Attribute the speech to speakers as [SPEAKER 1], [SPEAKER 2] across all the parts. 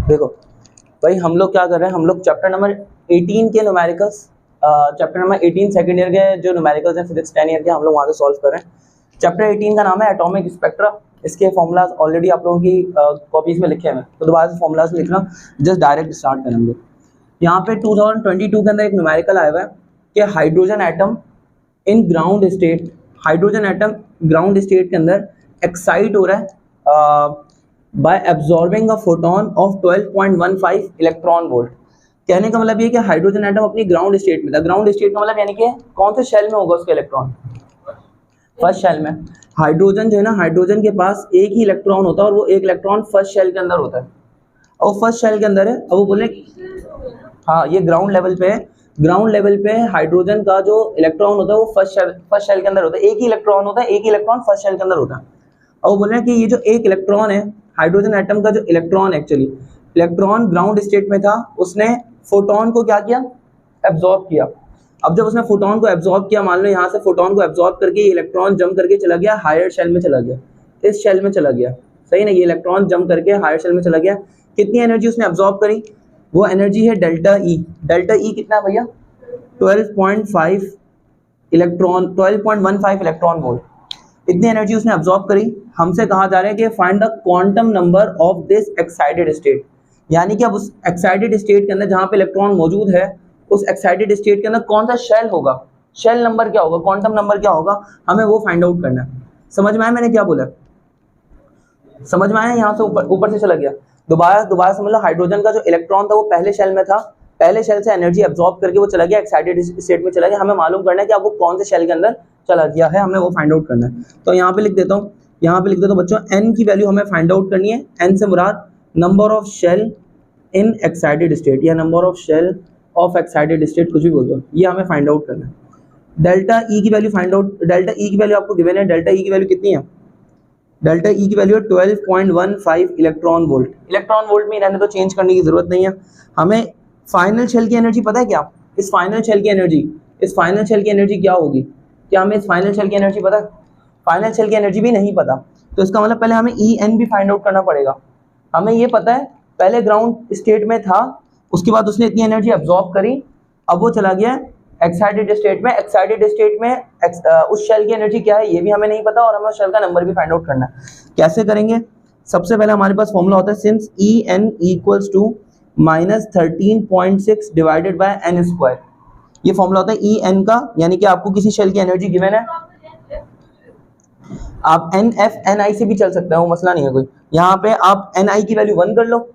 [SPEAKER 1] देखो भाई हम लोग क्या कर रहे हैं, हम लोग चैप्टर नंबर 18 के numericals, chapter number 18 second year के जो न्यूमेरिकल्स हैं फिजिक्स 10 ईयर के, हम लोग वहाँ से सॉल्व कर रहे हैं। चैप्टर 18 का नाम है एटॉमिक स्पेक्ट्रा। इसके फॉर्मूलाज ऑलरेडी आप लोगों की कॉपीज में लिखे हैं, तो दोबारा से फॉर्मूलाज लिखना, जस्ट डायरेक्ट स्टार्ट करें हम लोग। यहाँ पे 2022 के अंदर एक न्यूमेरिकल आया हुआ है कि hydrogen atom in ground state, hydrogen atom ground state के अंदर एक्साइट हो रहा है bye absorbing a photon of 12.15 electron volt. कहने का मतलब ये कि हाइड्रोजन एटम अपनी ग्राउंड स्टेट में था। ग्राउंड स्टेट का मतलब यानी कि कौन से शेल में होगा उसका इलेक्ट्रॉन, फर्स्ट शेल में। हाइड्रोजन जो है ना, हाइड्रोजन के पास एक ही इलेक्ट्रॉन होता है और वो एक इलेक्ट्रॉन फर्स्ट शेल के अंदर होता है, और फर्स्ट शेल के अंदर है। अब वो बोले हाँ ये ग्राउंड लेवल पे है, ग्राउंड लेवल पे हाइड्रोजन का जो इलेक्ट्रॉन होता है वो फर्स्ट शेल के अंदर होता है, एक ही इलेक्ट्रॉन होता है, एक ही इलेक्ट्रॉन फर्स्ट शेल के अंदर होता है। और वो बोल रहे हैं कि ये जो एक इलेक्ट्रॉन है, हाइड्रोजन एटम का जो electron, actually electron ground state में था, उसने फोटोन को क्या किया, एब्जॉर्ब किया। अब जब उसने फोटोन को एब्जॉर्ब किया, मान लो यहाँ से फोटोन को एब्जॉर्ब करके ये इलेक्ट्रॉन जंप करके चला गया हायर शेल में, चला गया इस शेल में चला गया, सही ना, ये इलेक्ट्रॉन जंप करके हायर शेल में चला गया। कितनी एनर्जी उसने एब्जॉर्ब करी, वो एनर्जी है डेल्टा ई। डेल्टा ई कितना है भैया, 12.15 इलेक्ट्रॉन वोल्ट। इतनी एनर्जी उसने एब्जॉर्ब करी। हमसे कहा जा रहा है कि find the quantum number of this excited state, यानी कि अब उस एक्साइटेड स्टेट के अंदर जहां पे इलेक्ट्रॉन मौजूद है, उस एक्साइटेड स्टेट के अंदर कौन सा शेल होगा, शेल नंबर क्या होगा, क्वांटम नंबर क्या होगा, हमें वो फाइंड आउट करना है। समझ में आया मैंने क्या बोला, समझ में आया, यहाँ से ऊपर से चला गया। दोबारा समझ लो, हाइड्रोजन का जो इलेक्ट्रॉन था वो पहले शेल में था, पहले शेल से एनर्जी एब्जॉर्ब करके वो चला गया एक्साइटेड स्टेट में चला गया। हमें मालूम करना है कि अब वो कौन से शेल के अंदर चला गया है, हमें वो फाइंड आउट करना है। तो यहाँ पे लिख देता हूँ, यहाँ पे लिख देता हूँ बच्चों, n की वैल्यू हमें फाइंड आउट करनी है। n से मुराद number of shell in excited state या number of shell of excited state, कुछ भी बोल दो, ये हमें फाइंड आउट करना है। डेल्टा ई की value find out, delta E की वैल्यू आपको गिवन है। डेल्टा ई की वैल्यू कितनी है, डेल्टा ई की वैल्यू है 12.15 इलेक्ट्रॉन वोल्ट। इलेक्ट्रॉन वोल्ट में रहने तो चेंज करने की जरूरत नहीं है। हमें फाइनल शेल की एनर्जी पता है क्या, इस फाइनल शेल की एनर्जी, इस फाइनल शेल की एनर्जी क्या होगी, क्या हमें इस फाइनल शेल की एनर्जी पता है, फाइनल शेल की एनर्जी भी नहीं पता। तो इसका मतलब पहले हमें ई एन भी फाइंड आउट करना पड़ेगा। हमें ये पता है पहले ग्राउंड स्टेट में था, उसके बाद उसने इतनी एनर्जी एब्जॉर्ब करी, अब वो चला गया एक्साइटेड स्टेट में। एक्साइटेड स्टेट में उस शेल की एनर्जी क्या है ये भी हमें नहीं पता, और हमें उस शेल का नंबर भी फाइंड आउट करना है। कैसे करेंगे, सबसे पहले हमारे पास फॉर्मूला होता है, since E n equals to -13.6 divided by n square. ये फॉर्मूला होता है ई एन का, यानी कि आपको किसी शेल की एनर्जी गिवन है, आप एन एफ एन आई से भी चल सकते हैं, वो मसला नहीं है कोई। यहाँ पे आप एन आई की वैल्यू 1 कर लो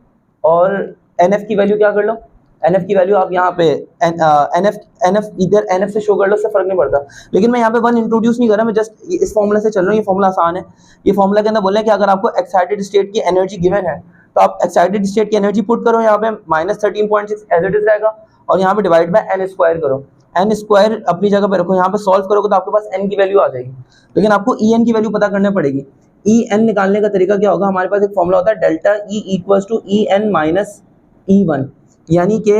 [SPEAKER 1] और एन एफ की वैल्यू क्या कर लो, एन एफ की वैल्यू आप यहाँ पे एन एफ इधर एन एफ से शो कर लो, उससे फर्क नहीं पड़ता। लेकिन मैं यहाँ पे 1 इंट्रोड्यूस नहीं कर रहा, मैं जस्ट इस फॉर्मूला से चल रहा हूँ। ये फॉर्मूला आसान है। ये फॉर्मूला के अंदर बोल रहे हैं कि अगर आपको एक्साइटेड स्टेट की एनर्जी गिवन है तो आप एक्साइटेड स्टेट की एनर्जी पुट करो, यहाँ पे -13.6 एज इट इज रहेगा, और यहाँ पे डिवाइड बाय एन स्क्वायर करो। एन स्क्वायर अपनी जगह पे रखो, यहाँ पे सॉल्व करोगे तो आपके पास एन की वैल्यू आ जाएगी। लेकिन आपको ई एन की वैल्यू पता करनी पड़ेगी। ई एन निकालने का तरीका क्या होगा, हमारे पास एक फॉर्मूला होता है delta E equals to E n minus E one, यानी कि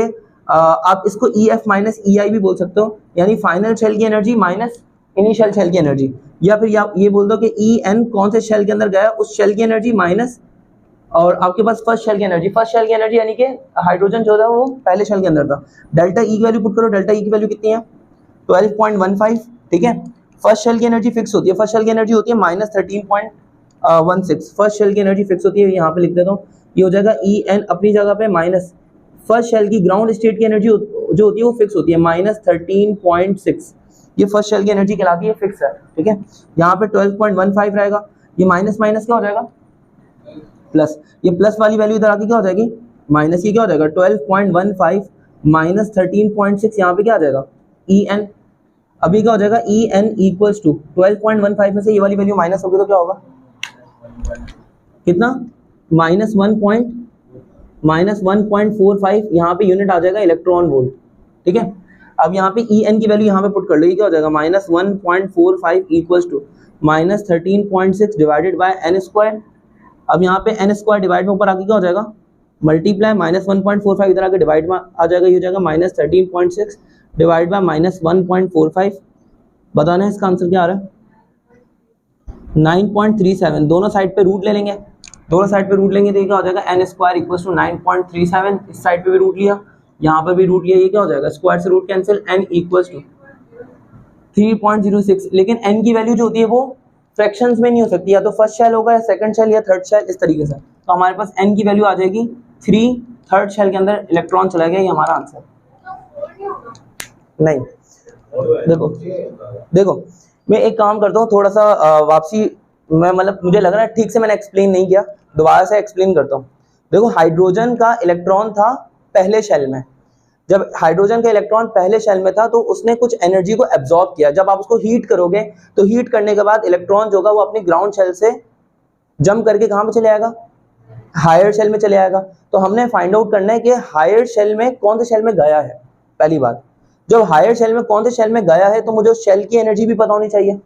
[SPEAKER 1] आप इसको ई एफ माइनस ई आई भी बोल सकते हो, यानी फाइनल शेल की एनर्जी माइनस इनिशियल शेल की एनर्जी, या फिर ये बोल दो कि ई एन कौन से शेल के अंदर गया उस शेल की एनर्जी माइनस, और आपके पास फर्स्ट शेल की एनर्जी, फर्स्ट शेल की एनर्जी यानी कि हाइड्रोजन जो था वो पहले शेल के अंदर था। डेल्टा ई की वैल्यू पुट करो, डेल्टा ई की वैल्यू कितनी है 12.15, ठीक है। फर्स्ट शेल की एनर्जी फिक्स होती है, फर्स्ट शेल की एनर्जी होती है -13.16, फर्स्ट शेल की एनर्जी फिक्स होती है, यहाँ पे लिख देता हूँ, ये हो जाएगा ई एन अपनी जगह पे माइनस फर्स्ट शेल की ग्राउंड स्टेट की एनर्जी जो होती है वो फिक्स होती है -13.6, ये फर्स्ट शेल की एनर्जी कहलाती है, फिक्स है, ठीक है। यहाँ पे 12.15 रहेगा, ये माइनस माइनस क्या हो जाएगा प्लस, ये प्लस वाली वैल्यू इधर आके क्या हो जाएगी माइनस, ये क्या हो जाएगा 12.15 माइनस 13.6, यहाँ पे क्या आ जाएगा ई एन। अभी क्या हो जाएगा ई एन इक्वल्स टू 12.15 में से ये वाली वैल्यू माइनस होगी तो क्या होगा, कितना -1.45, यहाँ पे यूनिट आ जाएगा इलेक्ट्रॉन वोल्ट, ठीक है। अब यहाँ पे ई एन की वैल्यू यहाँ पे पुट कर लो, ये क्या हो जाएगा -1.45 equals to -13.6 divided by n square. अब यहाँ पे एन स्क्वायर डिवाइड में ऊपर आके क्या हो जाएगा मल्टीप्लाई, -1.45 इधर आके डिवाइड में आ जाएगा, ये हो जाएगा -13.6 डिवाइड बाय -1.45। बताना है इसका आंसर क्या आ रहा है, 9.37। दोनों साइड पे रूट ले लेंगे, दोनों साइड पे रूट लेंगे तो ये क्या हो जाएगा n स्क्वायर इक्वल्स टू 9.37, इस साइड पे भी रूट लिया, यहाँ पर भी रूट लिया, ये क्या हो जाएगा स्क्वायर से root cancel, n equals to 3.06। लेकिन n की वैल्यू जो होती है वो फ्रैक्शंस में नहीं हो सकती, या तो फर्स्ट शेल होगा या सेकंड शेल या थर्ड शेल, इस तरीके से। तो हमारे पास n की वैल्यू आ जाएगी 3, थर्ड शेल के अंदर इलेक्ट्रॉन चला गया, ये हमारा आंसर। नहीं देखो मैं एक काम करता हूँ, थोड़ा सा वापसी मैं मतलब मुझे लग रहा है ठीक से मैंने एक्सप्लेन नहीं किया, दोबारा से एक्सप्लेन करता हूँ। देखो हाइड्रोजन का इलेक्ट्रॉन था पहले शेल में, जब हाइड्रोजन का इलेक्ट्रॉन पहले शेल में था तो उसने कुछ एनर्जी को एब्जॉर्ब किया। जब आप उसको हीट करोगे तो हीट करने के बाद इलेक्ट्रॉन जो होगा वो अपने ग्राउंड शेल से जंप करके कहाँ पे चले आएगा, हायर शेल में चले आएगा। तो हमने फाइंड आउट करना है कि हायर शेल में कौन से शेल में गया है। पहली बात, जब हायर शेल में कौन से शेल में गया है तो मुझे उस शेल की एनर्जी भी पता होनी चाहिए,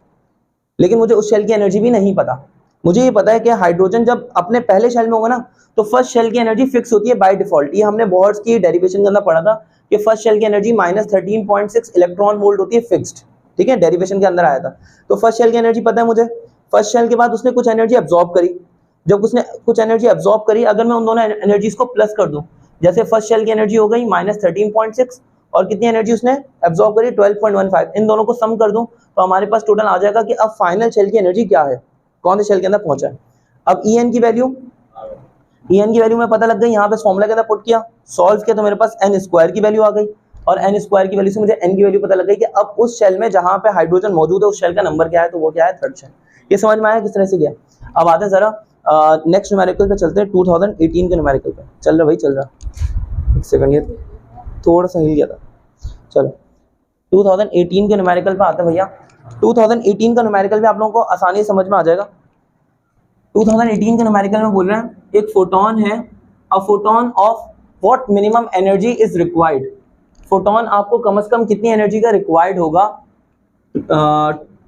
[SPEAKER 1] लेकिन मुझे उस शेल की एनर्जी भी नहीं पता। मुझे ये पता है कि हाइड्रोजन जब अपने पहले शेल में होगा ना तो फर्स्ट शेल की एनर्जी फिक्स होती है बाय डिफॉल्ट। ये हमने बोहर्स की डेरिवेशन के अंदर पढ़ा था कि फर्स्ट शेल की एनर्जी -13.6 इलेक्ट्रॉन वोल्ट होती है फिक्स्ड, ठीक है, डेरिवेशन के अंदर आया था। तो फर्स्ट शेल की एनर्जी पता है मुझे। फर्स्ट शेल के बाद उसने कुछ एनर्जी एब्जॉर्ब करी, जब उसने कुछ एनर्जी एब्जॉर्ब करी, अगर मैं उन दोनों एनर्जीज को प्लस कर दूं, जैसे फर्स्ट शेल की एनर्जी हो गई -13.6 और कितनी एनर्जी उसने एब्जॉर्ब करी 12.15, इन दोनों को सम कर दूं तो हमारे पास टोटल आ जाएगा कि अब फाइनल शेल की एनर्जी क्या है, कौन से शेल के अंदर पहुंचा है। अब En की वैल्यू में पता लग गई, यहाँ पे फॉर्मूला के अंदर पुट किया, सॉल्व किया तो मेरे पास n स्क्वायर की वैल्यू आ गई, और n स्क्वायर की वैल्यू से मुझे n की वैल्यू पता लग गई कि अब उस शेल में जहाँ पे हाइड्रोजन मौजूद है उस शेल का नंबर क्या है, तो वो क्या है, थर्ड शेल। ये समझ में आया किस तरह से गया। अब आते हैं जरा नेक्स्ट न्यूमेरिकल पे चलते हैं, 2018 के न्यूमेरिकल पे। चल रहा भाई चल रहा, एक सेकंड ये थोड़ा सा हिल गया था। चलो 2018 के न्यूमेरिकल पे आते हैं भैया। 2018 का न्यूमेरिकल भी आप लोगों को आसानी से समझ में आ जाएगा। 2018 के न्यूमेरिकल में बोल रहे हैं एक फोटोन है, a photon of what minimum energy is required. Photon आपको कम से कम कितनी एनर्जी का रिक्वायर्ड होगा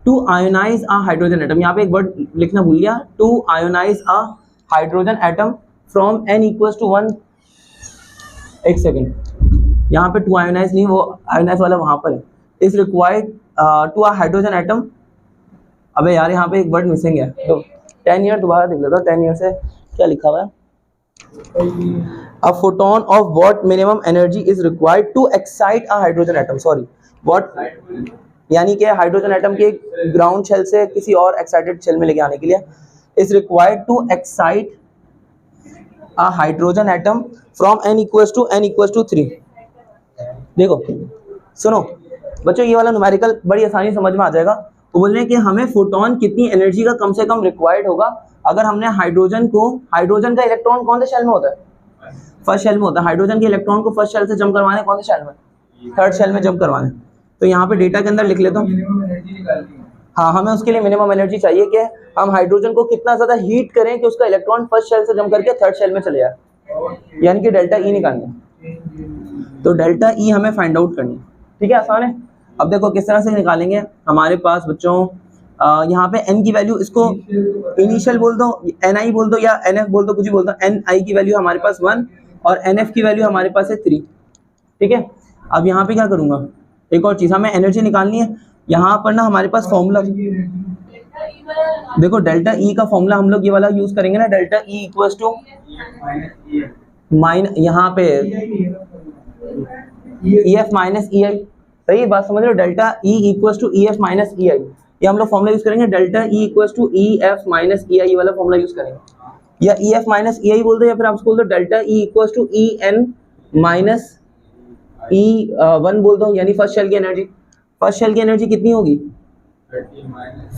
[SPEAKER 1] to ionize a hydrogen atom. यहाँ पे एक वर्ड लिखना भूल गया, to ionize a hydrogen atom from n equals to 1। एक सेकेंड, यहाँ पे टू आयोनाइज नहीं, वो आयोनाइज वाला वहां पर है। Is required to a hydrogen atom. अबे यार यहाँ पे एक वर्ड मिसिंग है, तो 10 ईयर दोबारा देख लेता हूँ। 10 ईयर से क्या लिखा हुआ है, a photon of what minimum energy is required to excite a hydrogen atom. Sorry, what यानी कि हाइड्रोजन एटम के ग्राउंड शेल से किसी और एक्साइटेड शेल में लेके आने के लिए, is required to excite a hydrogen atom from n equals to 3। देखो सुनो बच्चों, ये वाला न्यूमेरिकल बड़ी आसानी समझ में आ जाएगा। वो बोल रहे हैं कि हमें फोटोन कितनी एनर्जी का कम से कम रिक्वायर्ड होगा अगर हमने हाइड्रोजन का इलेक्ट्रॉन कौन से शेल में होता है, फर्स्ट शेल में होता है। हाइड्रोजन के इलेक्ट्रॉन को फर्स्ट शेल से जंप करवाने कौन से शेल में, थर्ड शेल में जंप करवाने। तो यहाँ पे डेटा के अंदर लिख लेता हूँ। हाँ, हमें उसके लिए मिनिमम एनर्जी चाहिए कि हम हाइड्रोजन को कितना ज्यादा हीट करें कि उसका इलेक्ट्रॉन फर्स्ट शेल से जंप करके थर्ड शेल में चले जाए, यानी कि डेल्टा ई निकालनी। तो डेल्टा ई हमें फाइंड आउट करनी, ठीक है, आसान है। अब देखो किस तरह से निकालेंगे। हमारे पास बच्चों यहाँ पे n की वैल्यू, इसको इनिशियल बोल दो, ni बोल दो या nf बोल दो, कुछ भी बोल दो। ni की वैल्यू हमारे पास 1 और nf की वैल्यू हमारे पास है 3, ठीक है। अब यहाँ पे क्या करूँगा, एक और चीज़ हमें एनर्जी निकालनी है। यहाँ पर ना हमारे पास फॉर्मूला देखो, डेल्टा ई का फॉर्मूला हम लोग ये वाला यूज करेंगे ना, डेल्टा ई इक्वल्स टू यहाँ पे EF माइनस EI। सही बात समझ रहे हो, delta E equals to EF minus EI, ये हम लोग फॉर्मूला यूज करेंगे। Delta E equals to EF minus EI वाला फॉर्मूला यूज करेंगे, या EF माइनस EI बोल दो, या फिर आप बोल दो delta E equals to EN minus E1 बोल दो, यानी फर्स्ट शेल की एनर्जी। फर्स्ट शेल की एनर्जी कितनी होगी,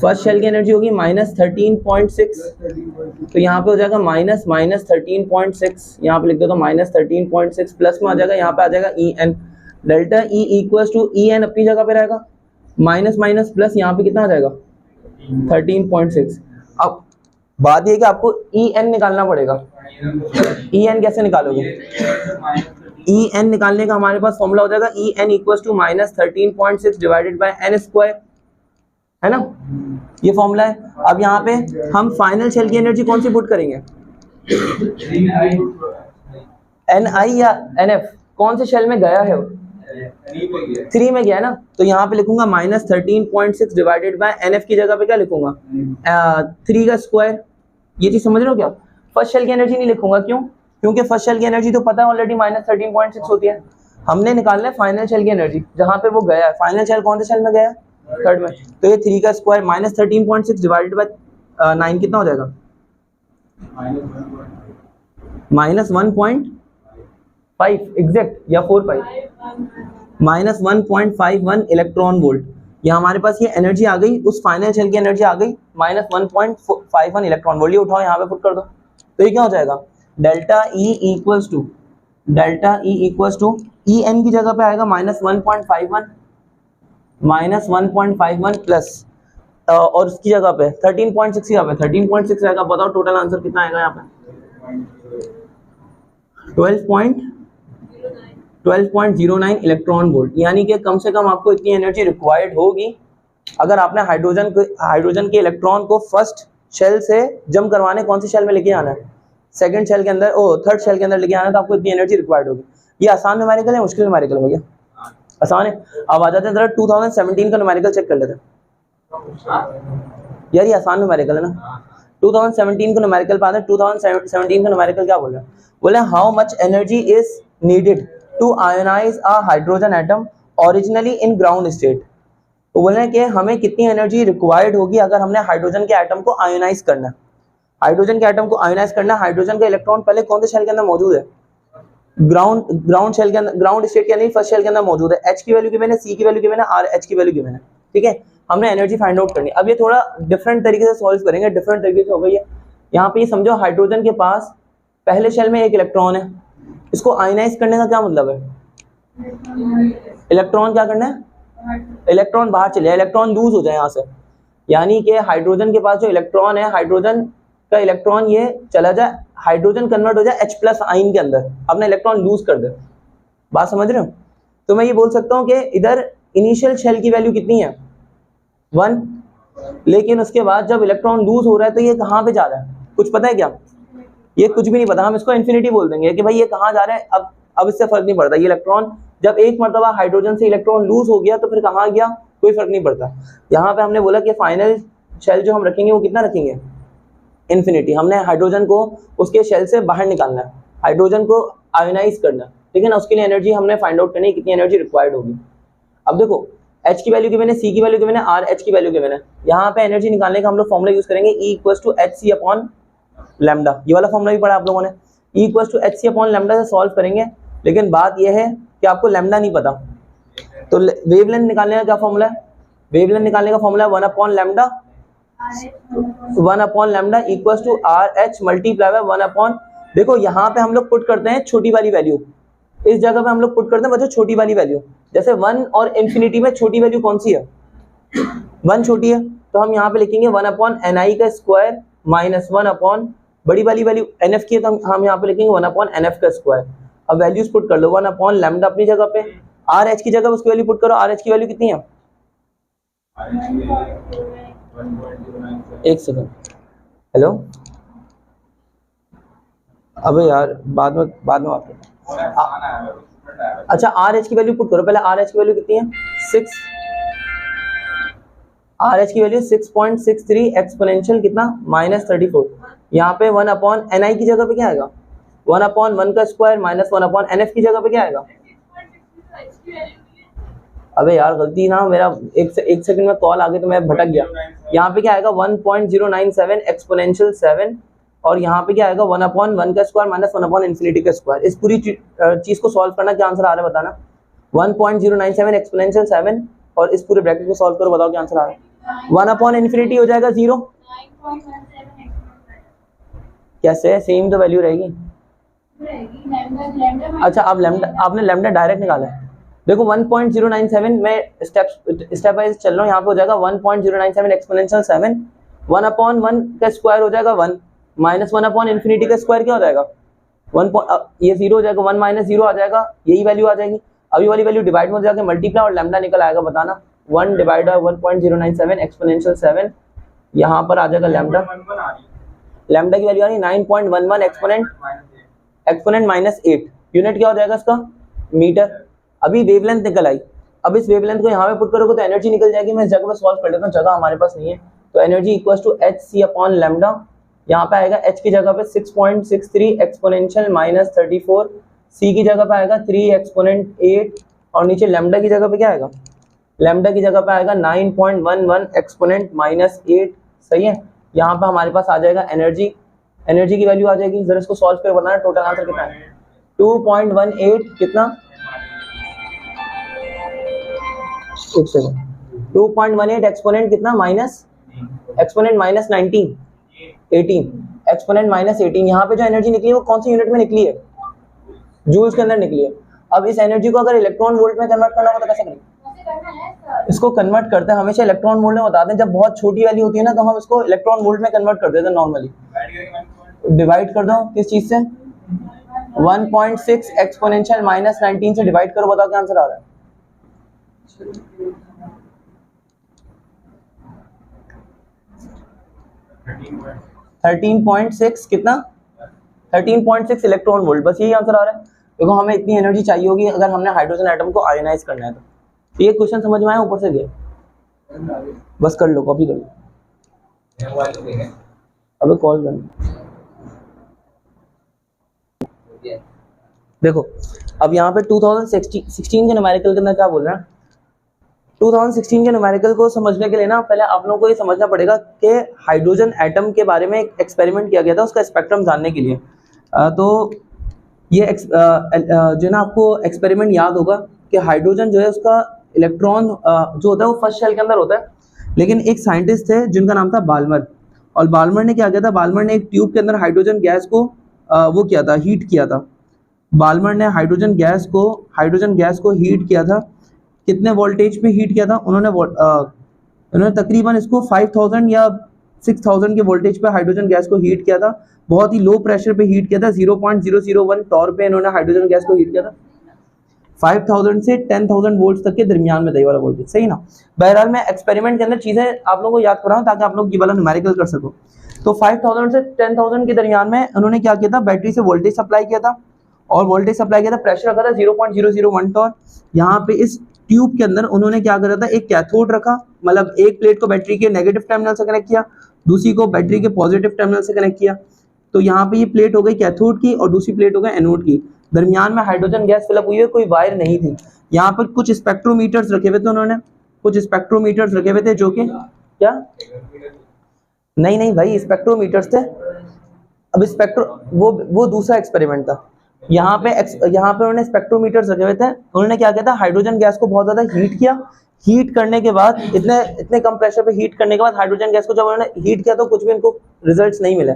[SPEAKER 1] फर्स्ट शेल की एनर्जी होगी -13.6। तो यहाँ पे हो जाएगा -13.6, यहाँ पे लिख दो तो -13.6, प्लस में आ जाएगा, यहाँ पे आ जाएगा EN। Delta E equals to EN अपनी जगह पे रहेगा, माइनस माइनस प्लस, यहाँ पे कितना आ जाएगा 13.6। अब बात ये कि आपको EN निकालना पड़ेगा। EN कैसे निकालोगे, EN निकालने का हमारे पास फॉर्मूला हो जाएगा EN equals to -13.6 divided by n square, है ना, ये फॉर्मूला है। अब यहाँ पे हम फाइनल शेल की एनर्जी कौन सी पुट करेंगे, Ni या NF, कौन से शेल में गया है, 3 में गया है ना। तो यहाँ पे लिखूंगा -13.6 डिवाइडेड बाय NF की जगह पे क्या लिखूंगा 3 का स्क्वायर। ये चीज समझ रहे हो क्या, फर्स्ट शेल की एनर्जी नहीं लिखूंगा, क्यों? क्योंकि फर्स्ट शेल की एनर्जी तो पता है ऑलरेडी -13.6 होती है। हमने निकालना है फाइनल शेल की एनर्जी, जहां पे वो गया है। फाइनल शेल कौन से शेल में गया है? थर्ड में। तो ये 3 का स्क्वायर -13.6 डिवाइडेड बाय 9 कितना हो जाएगा? -1.5 एग्जैक्ट, या 4.5 -1.51 इलेक्ट्रॉन वोल्ट। या हमारे पास ये एनर्जी आ गई, उस फाइनल शेल की एनर्जी आ गई -1.51 इलेक्ट्रॉन वोल्ट। ये उठाओ यहाँ पे पुट कर दो, तो ये क्या हो जाएगा? Delta E equals to E n की जगह पे आएगा -1.51 प्लस और उसकी जगह पे 13.6 यहाँ पे 13.6 आएगा। बताओ टोटल आंसर कितना आएगा यहाँ पे? 12.09 इलेक्ट्रॉन वोल्ट। यानी कि कम से कम आपको इतनी एनर्जी रिक्वायर्ड होगी अगर आपने हाइड्रोजन के इलेक्ट्रॉन को फर्स्ट शेल से जंप करवाने कौन सी शेल में लेके आना है? सेकंड शेल के अंदर, थर्ड शेल के अंदर लेके आना है, तो आपको इतनी एनर्जी रिक्वायर्ड होगी। ये आसान न्यूमेरिकल है, मुश्किल न्यूमेरिकल भैया? आसान है। अब आ जाते हैं जरा 2017 का न्यूमेरिकल चेक कर लेते हैं। यार ये आसान न्यूमेरिकल है ना? 2017 का न्यूमेरिकल पे आते हैं। 2017 का न्यूमेरिकल क्या बोल रहा है? बोले how much energy is needed to ionize a hydrogen atom originally in ground state. तो बोल रहे हैं कि हमें कितनी एनर्जी रिक्वायर्ड होगी अगर हमने हाइड्रोजन के एटम को आयोनाइज करना है। हाइड्रोजन के एटम को आयोनाइज करना, हाइड्रोजन का इलेक्ट्रॉन पहले कौन से शेल के अंदर मौजूद है? ग्राउंड शेल के अंदर, ग्राउंड स्टेट के अंदर, फर्स्ट शेल के अंदर मौजूद है। एच की वैल्यू गिवन है, सी की वैल्यू गिवन है, आर एच की वैल्यू गिवन है। ठीक है, हमने एनर्जी फाइंड आउट करनी है। अब ये थोड़ा डिफरेंट तरीके से सॉल्व करेंगे, डिफरेंट तरीके से हो गई है। यहाँ पे ये समझो हाइड्रोजन के पास पहले शेल में एक इलेक्ट्रॉन है, इसको आयोनाइज करने का क्या मतलब है? इलेक्ट्रॉन क्या करना है? इलेक्ट्रॉन बाहर चले जाए, इलेक्ट्रॉन लूज हो जाए यहाँ से। यानी कि हाइड्रोजन के पास जो इलेक्ट्रॉन है, हाइड्रोजन का इलेक्ट्रॉन ये चला जाए, हाइड्रोजन कन्वर्ट हो जाए H+ आयन के अंदर, अपना इलेक्ट्रॉन लूज कर दे। बात समझ रहे हो? तो मैं ये बोल सकता हूँ कि इधर इनिशियल शेल की वैल्यू कितनी है? 1, लेकिन उसके बाद जब इलेक्ट्रॉन लूज हो रहा है तो ये कहाँ पे जा रहा है? कुछ पता है क्या? ये कुछ भी नहीं पता, हम इसको इन्फिनिटी बोल देंगे कि भाई ये कहाँ जा रहा है। अब इससे फर्क नहीं पड़ता। ये इलेक्ट्रॉन जब एक मरतबा हाइड्रोजन से इलेक्ट्रॉन लूज हो गया तो फिर कहाँ गया, कोई फर्क नहीं पड़ता। यहाँ पे हमने बोला कि फाइनल शेल जो हम रखेंगे वो कितना रखेंगे? इन्फिनिटी। हमने हाइड्रोजन को उसके शेल से बाहर निकालना है, हाइड्रोजन को आयोनाइज करना है, ठीक है ना। उसके लिए एनर्जी हमने फाइंड आउट करनी है, कितनी एनर्जी रिक्वायर्ड होगी। अब देखो H की वैल्यू गिवन है, C की वैल्यू गिवन है, RH की वैल्यू गिवन है। यहाँ पे एनर्जी निकालने का हम लोग फॉर्मूला यूज करेंगे E = hc/λ। ये वाला फॉर्मूला भी पढ़ा आप लोगों ने। E = hc/λ से सॉल्व करेंगे, लेकिन बात यह है कि आपको लैम्डा नहीं पता। तो वेवलेंथ निकालने का क्या फॉर्मूला है? वेवलेंथ निकालने का फॉर्मूला है 1/λ = RH मल्टीप्लाई बाय 1/। देखो यहाँ पे हम लोग पुट करते हैं छोटी वाली वैल्यू, इस जगह पे हम लोग पुट करते हैं बच्चों छोटी वाली वैल्यू। जैसे 1 और इन्फिनिटी में छोटी वैल्यू कौन सी है? 1 छोटी है, तो हम यहाँ पे लिखेंगे 1/ni का स्क्वायर माइनस 1/ बड़ी वाली वैल्यू nf की है, तो हम यहाँ पे लिखेंगे 1/nf का स्क्वायर। अब वैल्यूज पुट कर लो, 1/λ अपनी जगह पे, RH की जगह उसकी वैल्यू पुट करो। RH की वैल्यू कितनी है? एक सेकंड, हेलो, अबे यार बाद में बात करें। अच्छा RH की वैल्यू पुट करो पहले। RH की वैल्यू कितनी है? 6। RH की वैल्यू 6.63 एक्सपोनेंशियल कितना? -34। यहाँ पे 1/ni की जगह पे क्या आएगा? 1/1 का स्क्वायर माइनस 1/nf की जगह पे क्या आएगा? अबे यार गलती ना, मेरा एक सेकंड में कॉल आ गई तो मैं भटक गया। यहाँ पे क्या आएगा? 1.097 एक्सपोनेंशियल 7, और यहाँ पे क्या आएगा? 1/1 का स्क्वायर माइनस 1/∞ का स्क्वायर। इस पूरी चीज को सॉल्व करना, क्या आंसर आ रहा है बताना? 1.097 एक्सपोनेंशियल 7, और इस पूरे ब्रैकेट को सॉल्व करो, बताओ क्या आंसर आ रहा है? 1/∞ हो जाएगा 0। कैसे? सेम तो वैल्यू रहेगी। अच्छा अब लैम्डा, आपने लैम्डा डायरेक्ट निकाला है। देखो 1.097 में स्टेप वाइज चल रहा हूँ। यहाँ पे हो जाएगा 1.097 एक्सपोनेंशियल 7, 1/1 का स्क्वायर हो जाएगा 1, माइनस 1/∞ का स्क्वायर क्या हो जाएगा? 1, ये 0 हो जाएगा, 1 - 0 आ जाएगा, यही वैल्यू आ जाएगी। अभी वाली वैल्यू डिवाइड में जाके मल्टीप्लाई और लैम्डा निकल आएगा, बताना। 1 डिवाइड बाय 1.097 एक्सपोनेंशियल 7, यहाँ पर आ जाएगा लैम्डा। लैम्डा की वैल्यू आ रही 9.11 एक्सपोनेंट -8। यूनिट क्या हो जाएगा इसका? मीटर। अभी वेवलेंथ निकल आई। अब इस वेवलेंथ को यहाँ पे पुट करोगे तो एनर्जी निकल जाएगी। मैं इस जगह पे सॉल्व कर लेता हूँ, जगह हमारे पास नहीं है। तो एनर्जी इक्वल्स टू hc/λ यहाँ पे आएगा h की जगह पे 6.63 एक्सपोनेंशियल -34, c की जगह पे आएगा 3 एक्सपोनेंट 8 और नीचे लैम्डा की जगह पे क्या आएगा, लैम्डा की जगह पे आएगा 9.11 एक्सपोनेंट -8। सही है, यहाँ पे हमारे पास आ जाएगा एनर्जी, एनर्जी की वैल्यू आ जाएगी, जरा इसको सॉल्व कर बताना टोटल आंसर कितना है 2.18 कितना 2.18 एक्सपोनेंट कितना माइनस एक्सपोनेंट -19 18 एक्सपोनेंट -18। यहाँ पे जो एनर्जी निकली है वो कौन सी यूनिट में निकली है, जूल्स के अंदर निकली है। अब इस एनर्जी को अगर इलेक्ट्रॉन वोल्ट में कन्वर्ट करना हो तो कैसे करेंगे, इसको कन्वर्ट करते हैं हमेशा इलेक्ट्रॉन वोल्ट में बताते हैं, जब बहुत छोटी वैल्यू होती है ना तो हम इसको इलेक्ट्रॉन वोल्ट में कन्वर्ट कर देते हैं नॉर्मली। डिवाइड कर दो किस चीज से, 1.6 एक्सपोनेंशियल -19 से डिवाइड करो, बताओ क्या आंसर आ रहा है। 13.6 कितना 13.6 इलेक्ट्रॉन वोल्ट, बस यही आंसर आ रहा है। देखो हमें इतनी एनर्जी चाहिए होगी अगर हमने हाइड्रोजन एटम को आयनाइज करना है तो। ये क्वेश्चन समझ में आया ऊपर से गया, बस कर लो, कॉपी कर लो। अबे कॉल करना। देखो अब यहाँ पे 2016 के न्यूमेरिकल के अंदर क्या बोल रहा है, 2016 के न्यूमेरिकल को समझने के लिए ना पहले आप लोगों को ये समझना पड़ेगा कि हाइड्रोजन एटम के बारे में एक एक्सपेरिमेंट किया गया था उसका स्पेक्ट्रम जानने के लिए। तो ये जो ना आपको एक्सपेरिमेंट याद होगा कि हाइड्रोजन जो है उसका इलेक्ट्रॉन जो होता है वो फर्स्ट शेल के अंदर होता है, लेकिन एक साइंटिस्ट थे जिनका नाम था बाल्मर, और बाल्मर ने क्या किया था, बाल्मर ने एक ट्यूब के अंदर हाइड्रोजन गैस को वो किया था, हीट किया था। बाल्मर ने हाइड्रोजन गैस को हीट किया था, कितने वोल्टेज पे हीट किया था उन्होंने तकरीबन इसको 5000 या 6000 के वोल्टेज पे हाइड्रोजन गैस को हीट किया था, बहुत ही लो प्रेशर पे हीट किया था, 0.001 टॉर पे इन्होंने हाइड्रोजन गैस को हीट किया था, 5000 से 10000 वोल्ट तक के दरमियान में था ये वाला वोल्टेज। सही ना, बहरहाल मैं एक्सपेरिमेंट के अंदर चीजें आप लोगों को याद कराऊं ताकि आप लोग ये वाला न्यूमेरिकल कर सको। तो 5000 से 10000 के दरमियान में उन्होंने क्या किया था, बैटरी से वोल्टेज सप्लाई किया था, और वोल्टेज सप्लाई किया था, प्रेशर रखा था 0.001 टॉर। यहाँ पे इस ट्यूब के अंदर उन्होंने क्या करा था, एक कैथोड रखा, मतलब एक प्लेट को बैटरी के नेगेटिव टर्मिनल से कनेक्ट किया, दूसरी को बैटरी के पॉजिटिव टर्मिनल से कनेक्ट किया। तो यहाँ पे ये प्लेट हो गई कैथोड की और दूसरी प्लेट हो गई एनोड की, दरमियान में हाइड्रोजन गैस फिलअप हुई है, कोई वायर नहीं थी। यहाँ पर कुछ स्पेक्ट्रोमीटर्स रखे हुए थे उन्होंने, कुछ स्पेक्ट्रोमीटर्स रखे हुए थे जो कि क्या नहीं भाई स्पेक्ट्रोमीटर्स थे। अब स्पेक्ट्रो वो दूसरा एक्सपेरिमेंट था। यहाँ पे उन्होंने स्पेक्ट्रोमीटर्स रखे हुए थे, उन्होंने क्या किया था, हाइड्रोजन गैस को बहुत ज्यादा हीट किया, हीट करने के बाद इतने कम प्रेशर पे हीट करने के बाद हाइड्रोजन गैस को जब उन्होंने हीट किया तो कुछ भी इनको रिजल्ट्स नहीं मिले।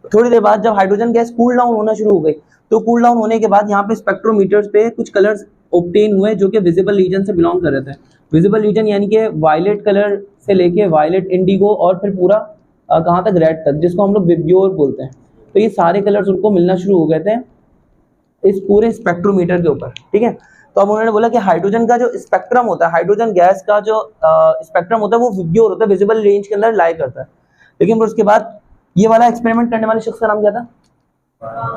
[SPEAKER 1] थोड़ी देर बाद जब हाइड्रोजन गैस कूल डाउन होना शुरू हो गई, तो कूल डाउन होने के बाद यहाँ पे स्पेक्ट्रोमीटर्स पे कुछ कलर्स ऑब्टेन हुए जो कि विजिबल रीजन से बिलोंग कर रहे थे। विजिबल रीजन यानी कि वायलेट कलर से लेके वायलेट, इंडिगो और फिर पूरा कहाँ तक, रेड तक, जिसको हम लोग विब्योर बोलते हैं। तो ये सारे कलर्स उनको मिलना शुरू हो गए थे इस पूरे स्पेक्ट्रोमीटर के ऊपर। ठीक है, तो अब उन्होंने बोला कि हाइड्रोजन का जो स्पेक्ट्रम होता है, हाइड्रोजन गैस का जो स्पेक्ट्रम होता है वो विब्योर होता है, विजिबल रेंज के अंदर लाई करता है। लेकिन उसके बाद ये वाला एक्सपेरिमेंट करने वाले शख्स का नाम क्या था,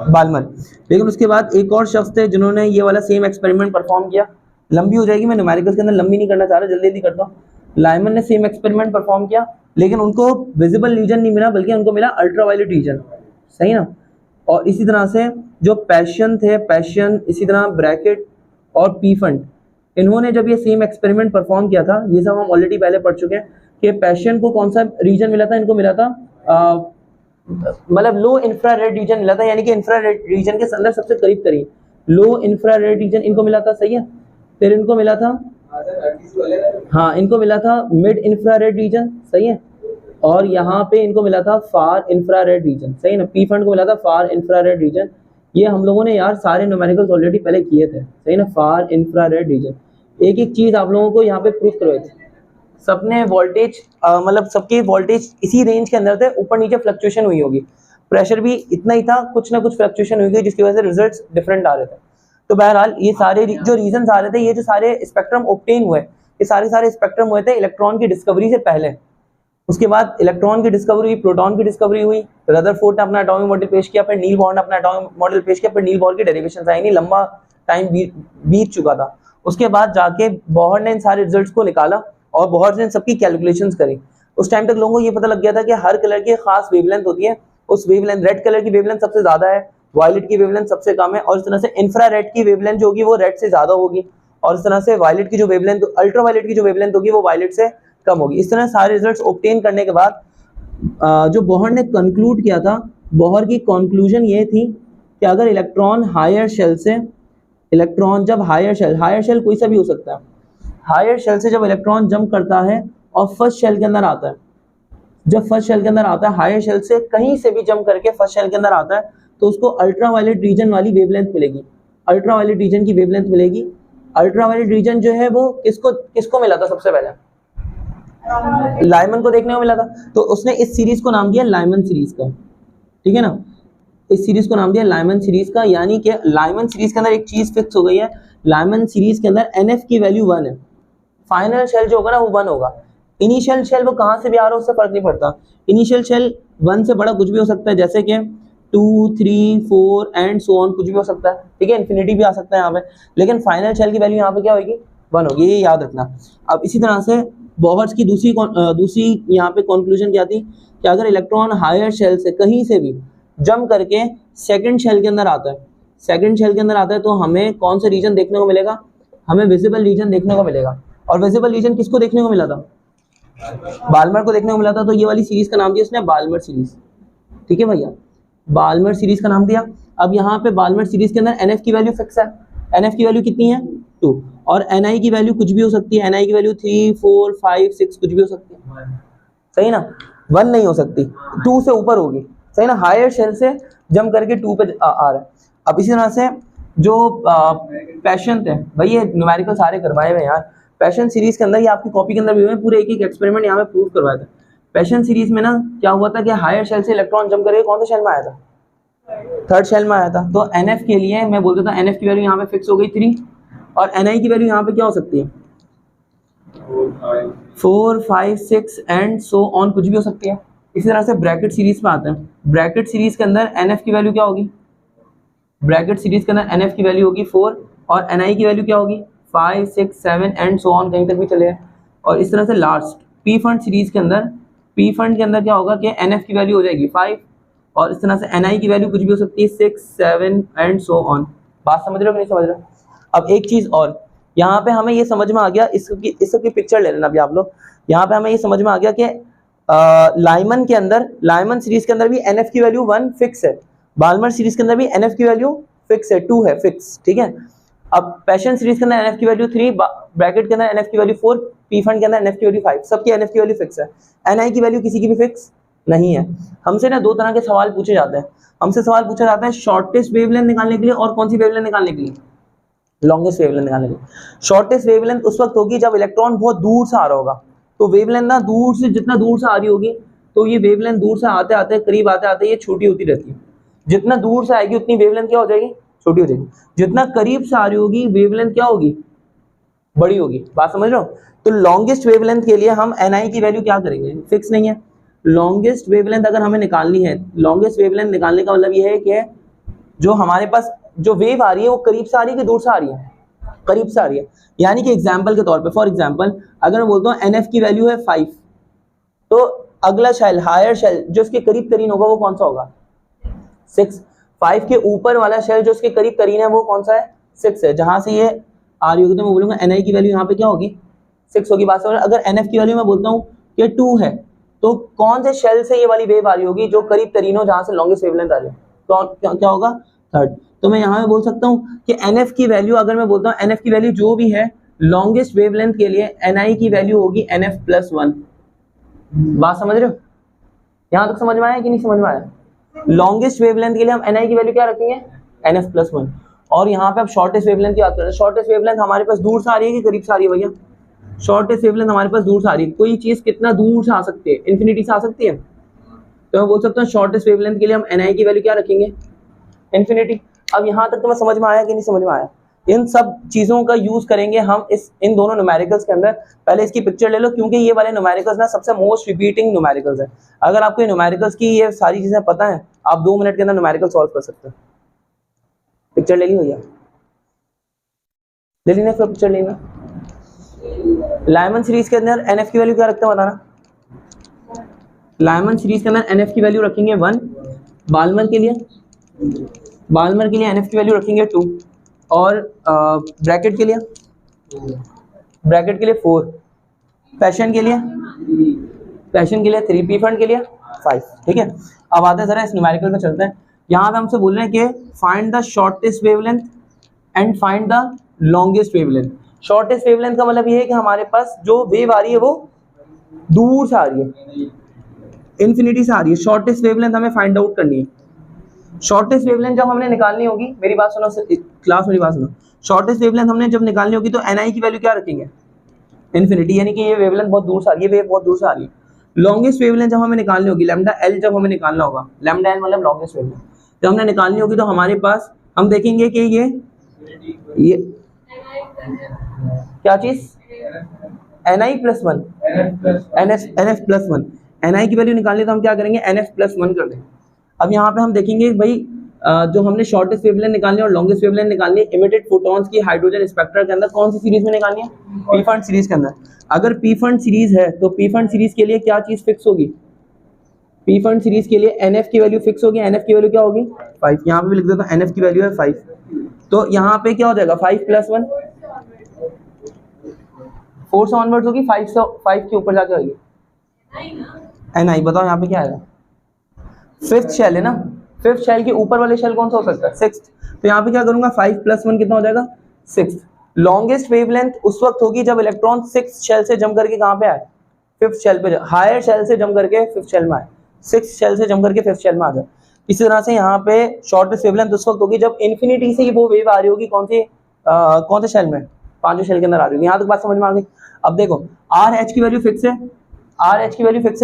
[SPEAKER 1] बाल्मर। लेकिन उसके बाद एक और शख्स थे जिन्होंने ये वाला सेम एक्सपेरिमेंट परफॉर्म किया। लंबी हो जाएगी, मैं न्यूमेरिकल्स के अंदर लंबी नहीं करना चाह रहा, जल्दी जल्दी करता हूँ। लाइमन ने सेम एक्सपेरिमेंट परफॉर्म किया, लेकिन उनको विजिबल रीजन नहीं मिला, बल्कि उनको मिला अल्ट्रावायलेट रीजन। सही ना, और इसी तरह से जो पैशन थे, पैशन, इसी तरह ब्रैकेट और पीफंड, इन्होंने जब ये सेम एक्सपेरिमेंट परफॉर्म किया था, ये सब हम ऑलरेडी पहले पढ़ चुके हैं कि पैशन को कौन सा रीजन मिला था, इनको मिला था मतलब लो इंफ्रारेड रीजन मिला था, यानी कि इंफ्रारेड रीजन के अंदर सबसे करीब लो इंफ्रारेड रीजन इनको मिला था। सही है, फिर इनको मिला था इनको मिला था मिड इंफ्रारेड रीजन। सही है, और यहाँ पे इनको मिला था फार इंफ्रारेड रीजन। सही ना, पी फंड को मिला था फार इंफ्रारेड रीजन। ये हम लोगों ने यार सारे न्यूमेरिकल्स ऑलरेडी पहले किए थे। सही ना, फार इंफ्रारेड रीजन। एक एक चीज आप लोगों को यहाँ पे प्रूफ करवाई थी। सबने वोल्टेज मतलब सबके वोल्टेज इसी रेंज के अंदर थे, ऊपर नीचे फ्लक्चुएशन हुई होगी, प्रेशर भी इतना ही था, कुछ ना कुछ फ्लक्चुएशन हुई गई जिसकी वजह से रिजल्ट्स डिफरेंट आ रहे थे। तो बहरहाल ये सारे जो रीजन आ रहे थे, ये जो सारे स्पेक्ट्रम ऑब्टेन हुए, ये सारे स्पेक्ट्रम हुए थे इलेक्ट्रॉन की डिस्कवरी से पहले। उसके बाद इलेक्ट्रॉन की डिस्कवरी हुई, प्रोटॉन की डिस्कवरी हुई, रदरफोर्ड ने अपना एटॉमिक मॉडल पेश किया, फिर नील बोहर ने अपना एटॉमिक मॉडल पेश किया, फिर नील बोहर की डेरिवेशंस आई, नहीं लंबा टाइम बीत चुका था। उसके बाद जाके बोहर ने इन सारे रिजल्ट्स को निकाला और बोहर ने सबकी कैलकुलेशंस करी। उस टाइम तक लोगों को ये पता लग गया था कि हर कलर की खास वेवलेंथ होती है, उस वेवलेंथ, रेड कलर की वेवलेंथ सबसे ज्यादा है, वायलेट की वेवलेंथ सबसे कम है, और इस तरह से इंफ्रारेड की वेवलेंथ जो होगी वो रेड से ज्यादा होगी, और इस तरह से वायलेट की जो वेवलेंथ, अल्ट्रावायलेट की जो वेवलेंथ होगी वो वायलेट से कम होगी। इस तरह सारे रिजल्ट्स ऑब्टेन करने के बाद जो बोहर ने कंक्लूड किया था, बोहर की कंक्लूजन ये थी कि अगर इलेक्ट्रॉन हायर शेल से, इलेक्ट्रॉन जब हायर शेल कोई सा भी हो सकता है, हायर शेल से जब इलेक्ट्रॉन जंप करता है और फर्स्ट शेल के अंदर आता है, जब फर्स्ट शेल के अंदर आता है, हायर शेल से कहीं से भी जंप करके फर्स्ट शेल के अंदर आता है, तो उसको अल्ट्रावायलेट रीजन वाली वेवलेंथ मिलेगी, अल्ट्रावायलेट रीजन की वेवलेंथ मिलेगी। अल्ट्रावायलेट रीजन जो है वो किसको मिला था सबसे पहले? लाइमन को देखने को मिला था, तो उसने इस सीरीज को नाम दिया लाइमन सीरीज का, ठीक है ना, इस सीरीज को नाम दिया लाइमन सीरीज का। यानी कि लाइमन सीरीज के अंदर एक चीज फिक्स हो गई है, लाइमन सीरीज के अंदर NF की वैल्यू 1 है, फाइनल शेल जो होगा ना वो 1 होगा, इनिशियल शेल वो कहाँ से भी आ रहा है उससे फर्क नहीं पड़ता, इनिशियल शेल 1 से बड़ा कुछ भी हो सकता है, जैसे कि 2, 3, 4 एंड सो ऑन, कुछ भी हो सकता है, ठीक है, इन्फिनिटी भी आ सकता है यहाँ पे, लेकिन फाइनल शेल की वैल्यू यहाँ पे क्या होगी? 1 होगी, ये याद रखना। अब इसी तरह से बोहर्स की दूसरी यहाँ पे कंक्लूजन क्या थी कि अगर इलेक्ट्रॉन हायर शेल से कहीं से भी जंप करके सेकंड शेल के अंदर आता है, सेकंड शेल के अंदर आता है, तो हमें कौन सा रीजन देखने को मिलेगा? हमें विजिबल रीजन देखने को मिलेगा। और विजिबल रीजन किसको देखने को मिला था? बाल्मर को देखने को मिला था। तो ये वाली सीरीज का नाम दिया उसने बाल्मर सीरीज, ठीक है भैया, बाल्मर सीरीज का नाम दिया। अब यहाँ पे बाल्मर सीरीज के अंदर NF की वैल्यू फिक्स है, NF की वैल्यू कितनी है? 2, और NI की वैल्यू कुछ भी हो सकती है, NI की वैल्यू 3, 4, 5, 6 कुछ भी हो सकती है, सही ना, 1 नहीं हो सकती, 2 से ऊपर होगी, सही ना, हायर शेल से जंप करके 2 पे आ रहा है। अब इसी तरह से जो पैशन थे भाई, ये न्यूमेरिकल सारे करवाए हुए यार, पैशन सीरीज के अंदर, ये आपकी कॉपी के अंदर भी हुए पूरे एक एक्सपेरिमेंट यहाँ पे प्रूव करवाया था। पैशन सीरीज में ना क्या हुआ था कि हायर शेल से इलेक्ट्रॉन जंप करके कौन से शेल में आया था? थर्ड शेल में आया था। तो NF के लिए मैं बोल देता हूँ, NF की वैल्यू यहाँ पे फिक्स हो गई 3, और NI की वैल्यू यहाँ पे क्या हो सकती है? 4, 5, 6 एंड सो ऑन, कुछ भी हो सकती है। इसी तरह से ब्रैकेट सीरीज में आते हैं, ब्रैकेट सीरीज के अंदर NF की वैल्यू क्या होगी? ब्रैकेट सीरीज के अंदर NF की वैल्यू होगी 4, और NI की वैल्यू क्या होगी? 5, 6, 7 एंड सो ऑन, कहीं तक भी चले। और इस तरह से लास्ट पी फंड सीरीज के अंदर, पी फंड के अंदर क्या होगा कि NF की वैल्यू हो जाएगी 5, और इस तरह से NI की वैल्यू कुछ भी हो सकती है 6, 7 एंड सो ऑन। बात समझ रहे हो कि नहीं समझ रहे हो? अब एक चीज और, यहाँ पे हमें ये समझ में आ गया, इसकी पिक्चर ले लेना अभी आप लोग। यहाँ पे हमें ये समझ में आ गया कि लाइमन के अंदर, लाइमन सीरीज के अंदर भी NF की वैल्यू 1 फिक्स है, बाल्मर सीरीज के अंदर भी NF की वैल्यू फिक्स है, 2 है फिक्स, ठीक है। अब पैशन सीरीज के अंदर NF की वैल्यू 3, ब्रैकेट के अंदर NF की वैल्यू 4, पी फंड के अंदर NF की वैल्यू 5, सबकी NF की वैल्यू फिक्स है। NI की वैल्यू किसी की भी फिक्स नहीं है। हमसे ना 2 तरह के सवाल पूछे जाते हैं, हमसे सवाल पूछा जाता है शॉर्टेस्ट वेवलेंथ निकालने के लिए, और कौन सी वेवलेंथ निकालने के लिए? लॉन्गेस्ट वेवलेंथ निकालने के लिए। शॉर्टेस्ट वेवलेंथ उस वक्त होगी जब इलेक्ट्रॉन बहुत दूर से आ रहा होगा, तो वेवलेंथ ना दूर से, जितना दूर से आ रही होगी, तो ये वेवलेंथ दूर से आते आते करीब आते आते ये छोटी होती रहती है। जितना दूर से आएगी उतनी वेवलेंथ क्या हो जाएगी? छोटी हो जाएगी। जितना करीब से आ रही होगी वेवलेंथ क्या होगी? बड़ी होगी। बात समझ रहे हो? तो लॉन्गेस्ट वेवलेंथ के लिए हम NI की वैल्यू क्या करेंगे? फिक्स नहीं है। लॉन्गेस्ट वेवलेंथ अगर हमें निकालनी है, लॉन्गेस्ट वेवलेंथ निकालने का मतलब ये है कि जो हमारे पास जो वेव आ रही है वो करीब से आ रही है कि दूर से आ रही है? करीब से आ रही है। यानी कि एग्जाम्पल के तौर पे, फॉर एग्जाम्पल अगर मैं बोलता हूँ NF की वैल्यू है 5, तो अगला शेल, हायर शेल जो उसके करीब करीन होगा वो कौन सा होगा? 6। 5 के ऊपर वाला शेल जो उसके करीब करीन है वो कौन सा है? 6 है। जहां से ये आ रही होगी तो मैं बोलूंगा NI की वैल्यू यहाँ पे क्या होगी? 6 होगी। बात समझ। अगर NF की वैल्यू मैं बोलता हूँ कि 2 है, तो कौन से शेल से ये वाली वेव आ रही होगी? जो करीब करीन हो, जहां से लॉन्गेस्ट वेवलेंथ आ रही है, तो क्या होगा? 3rd। तो मैं यहाँ पे बोल सकता हूँ कि NF की वैल्यू, अगर मैं बोलता हूँ NF की वैल्यू जो भी है लॉन्गेस्ट वेवलेंथ के लिए, NI की वैल्यू होगी NF+1। बात समझ रहे हो? यहाँ तक समझ में आया कि नहीं समझ में आया? लॉन्गेस्ट वेवलेंथ के लिए हम NI की वैल्यू क्या रखेंगे? NF+1। और यहाँ पे अब शॉर्टेस्ट वेवलेंथ की बात करें। शॉर्टेस्ट वेवलेंथ हमारे पास दूर से आ रही है कि करीब से आ रही है भैया? शॉर्टेस्ट वेवलेंथ हमारे पास दूर से आ रही है। कोई चीज कितना दूर से आ सकती है? इन्फिनिटी से आ सकती है। तो मैं बोल सकता हूँ शॉर्टेस्ट वेवलेंथ के लिए हम NI की वैल्यू क्या रखेंगे? इन्फिनिटी। अब यहाँ तक तुम्हें समझ में आया कि नहीं समझ में आया? इन सब चीजों का यूज करेंगे हम इन दोनों न्यूमेरिकल्स के अंदर। पहले इसकी पिक्चर ले लो, क्योंकि ये वाले न्यूमेरिकल्स ना सबसे मोस्ट रिपीटिंग न्यूमेरिकल्स है। अगर आपको ये न्यूमेरिकल्स की ये सारी चीजें पता है, आप 2 मिनट के अंदर न्यूमेरिकल सॉल्व कर सकते हैं। पिक्चर ले ली भैया? ले ली ना? फिर पिक्चर लेना। लाइमन सीरीज के अंदर NF की वैल्यू क्या रखते हैं बताना? लाइमन सीरीज के अंदर NF की वैल्यू रखेंगे 1, बाल्मर के लिए NF की वैल्यू रखेंगे 2 और ब्रैकेट के लिए 4, पैशन के लिए 3, पी फंड के लिए 5। ठीक है, अब आते हैं जरा इस न्यूमेरिकल पे चलते हैं। यहाँ पे हमसे बोल रहे हैं कि find the shortest wavelength and find the longest wavelength. Shortest wavelength का मतलब ये है कि हमारे पास जो वेव आ रही है वो दूर से आ रही है, इन्फिनिटी से आ रही है। शॉर्टेस्ट वेवलेंथ हमें फाइंड आउट करनी है। शॉर्टेस्ट वेवलेंथ जब हमने निकालनी होगी, मेरी बात सुनो क्लास, मेरी बात सुनो, शॉर्टेस्ट वेवलेंथ हमने जब निकालनी होगी तो एनआई की वैल्यू क्या रखेंगे, इन्फिनिटी, यानी कि ये वेवलेंथ बहुत दूर से आ रही है, वेव बहुत दूर से आ रही है। लॉन्गेस्ट वेवलेंथ जब हमें निकालनी होगी, लैम्डा एल जब हमें निकालना होगा, लैम्डा एल मतलब लॉन्गेस्ट वेवलेंथ जब हमने निकालनी होगी तो हमारे पास हम देखेंगे कि ये क्या चीज, NI plus 1, NF plus 1, NI की वैल्यू निकालनी तो हम क्या करेंगे, एनएफ प्लस 1 कर देंगे। अब यहाँ पे हम देखेंगे भाई जो हमने शॉर्टेस्ट वेवलेंथ निकालनी है और लॉन्गेस्ट वेवलेंथ निकालनी है, इमिटेड फोटॉन्स की हाइड्रोजन स्पेक्ट्रा के अंदर कौन सी सीरीज में निकालनी है, पी फंड सीरीज के अंदर। अगर पी फंड सीरीज है तो पी फंड सीरीज के लिए क्या चीज फिक्स होगी, पी फंड सीरीज के लिए एनएफ की वैल्यू फिक्स होगी। एनएफ की वैल्यू क्या होगी 5, यहाँ पे भी लिख देता हूँ, एनएफ की वैल्यू है 5। तो यहाँ पे क्या हो जाएगा 5 + 1 4 से ऑनवर्ड्स होगी, 5 के ऊपर जाके होगी एनआई। बताओ यहाँ पे क्या आएगा, फिफ्थ शेल है ना, फिफ्थ शेल के ऊपर वाले शेल कौन सा हो सकता है, सिक्स्थ। तो यहाँ पे क्या करूंगा 5 + 1 कितना हो जाएगा 6। लॉन्गेस्ट वेवलेंथ उस वक्त होगी जब इलेक्ट्रॉन 6th शेल से जम करके कहाँ पे आए, 5th शेल पे, हायर शेल से जम करके 5th शेल में आए, 6th शेल से जम करके 5th शेल में आ जाए। इसी तरह से यहाँ पे शॉर्टेस्ट वेवलेंथ उस वक्त होगी जब इन्फिनिटी से वो वेव आ रही होगी कौन से शेल में, 5वें शेल के अंदर आ रही होगी। यहाँ तक बात समझ में आ गई। अब देखो आर एच की वैल्यू फिक्स है,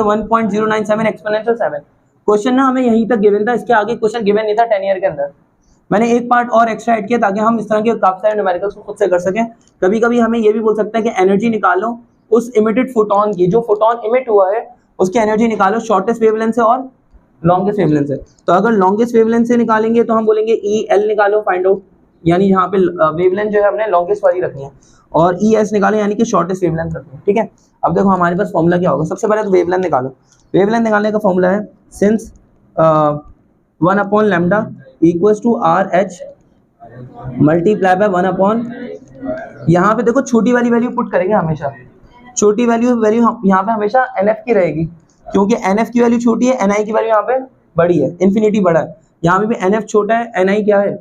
[SPEAKER 1] 1.097 एक्सपोनेंशियल 7। क्वेश्चन ना हमें यहीं तक गिवन था, इसके आगे क्वेश्चन गिवन नहीं था 10 ईयर के अंदर। मैंने एक पार्ट और एक्स्ट्रा ऐड किया ताकि हम इस तरह के काफी सारे न्यूमेरिकल्स को खुद से कर सकें। कभी कभी हमें ये भी बोल सकते हैं कि एनर्जी निकालो उस इमिटेड फोटोन की, जो फोटोन इमिट हुआ है उसकी एनर्जी निकालो शॉर्टेस्ट वेवलेंथ से और लॉन्गेस्ट वेवलेंथ से। तो अगर लॉन्गेस्ट वेवलेंथ से निकालेंगे तो हम बोलेंगे ई एल निकालो फाइंड आउट, यानी यहाँ पे वेवलेंथ जो है हमने लॉन्गेस्ट वाली रखनी है, और ई एस निकालो यानी कि शॉर्टेस्ट वेवलेंथ रखनी है। ठीक है, अब देखो हमारे पास फॉर्मूला क्या होगा। सबसे पहले तो वेवलेंथ निकालो। वेवलेंथ निकालने का फॉर्मूला है since 1/λ equals to R H multiply by 1/, यहाँ पे देखो छोटी वाली वैल्यू पुट करेंगे हमेशा, छोटी वैल्यू यहाँ पे हमेशा एनएफ की रहेगी, क्योंकि एनएफ की वैल्यू छोटी है, एनआई की वैल्यू यहाँ पे बड़ी है, इन्फिनिटी बड़ा है। यहाँ पे भी एनएफ छोटा है, एनआई क्या है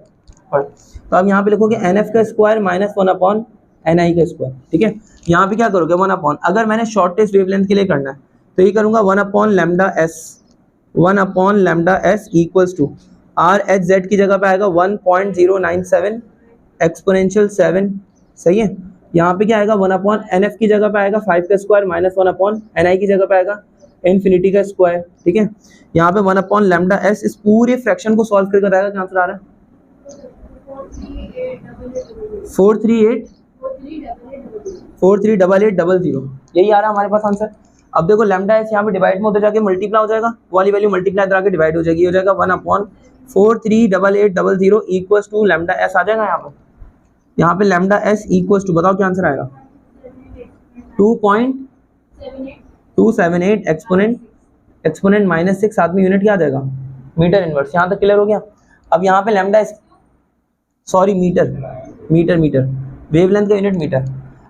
[SPEAKER 1] बड़ा। तो अब यहाँ पे लिखोगे एनएफ का स्क्वायर माइनस 1/, एनआई का स्क्वायर। ठीक है, यहाँ पे क्या करोगे 1/, अगर मैंने शॉर्टेस्ट वेवलेंथ के लिए करना है तो ये करूंगा 1/λs equals to R H Z की जगह पे आएगा 1.097 एक्सपोनेंशियल 7। सही है, यहाँ पे क्या आएगा 1/, एनएफ की जगह पे आएगा 5 का स्क्वायर माइनस 1/, एनआई की जगह पे आएगा इन्फिनिटी का स्क्वायर। ठीक है, यहाँ पे 1/λs, इस पूरे फ्रैक्शन को सॉल्व करके आएगा, क्या आंसर आ रहा है 43800, यही आ रहा है हमारे पास आंसर। अब देखो लैम्डा एस यहाँ पे डिवाइड में होते जाके मल्टीप्लाई हो जाएगा, वाली वैल्यू मल्टीप्लाई करा के डिवाइड हो जाएगी, हो जाएगा 1/438800 इक्वल्स टू लैम्डा एस आ जाएगा यहाँ पे लैम्डा एस इक्वल्स टू, बताओ क्या आंसर आएगा 2.278 एक्सपोनेंट माइनस 6, साथ में यूनिट क्या आ जाएगा मीटर इनवर्स। यहाँ तक क्लियर हो गया। अब यहाँ पे lambda s, sorry metre wavelength का यूनिट मीटर।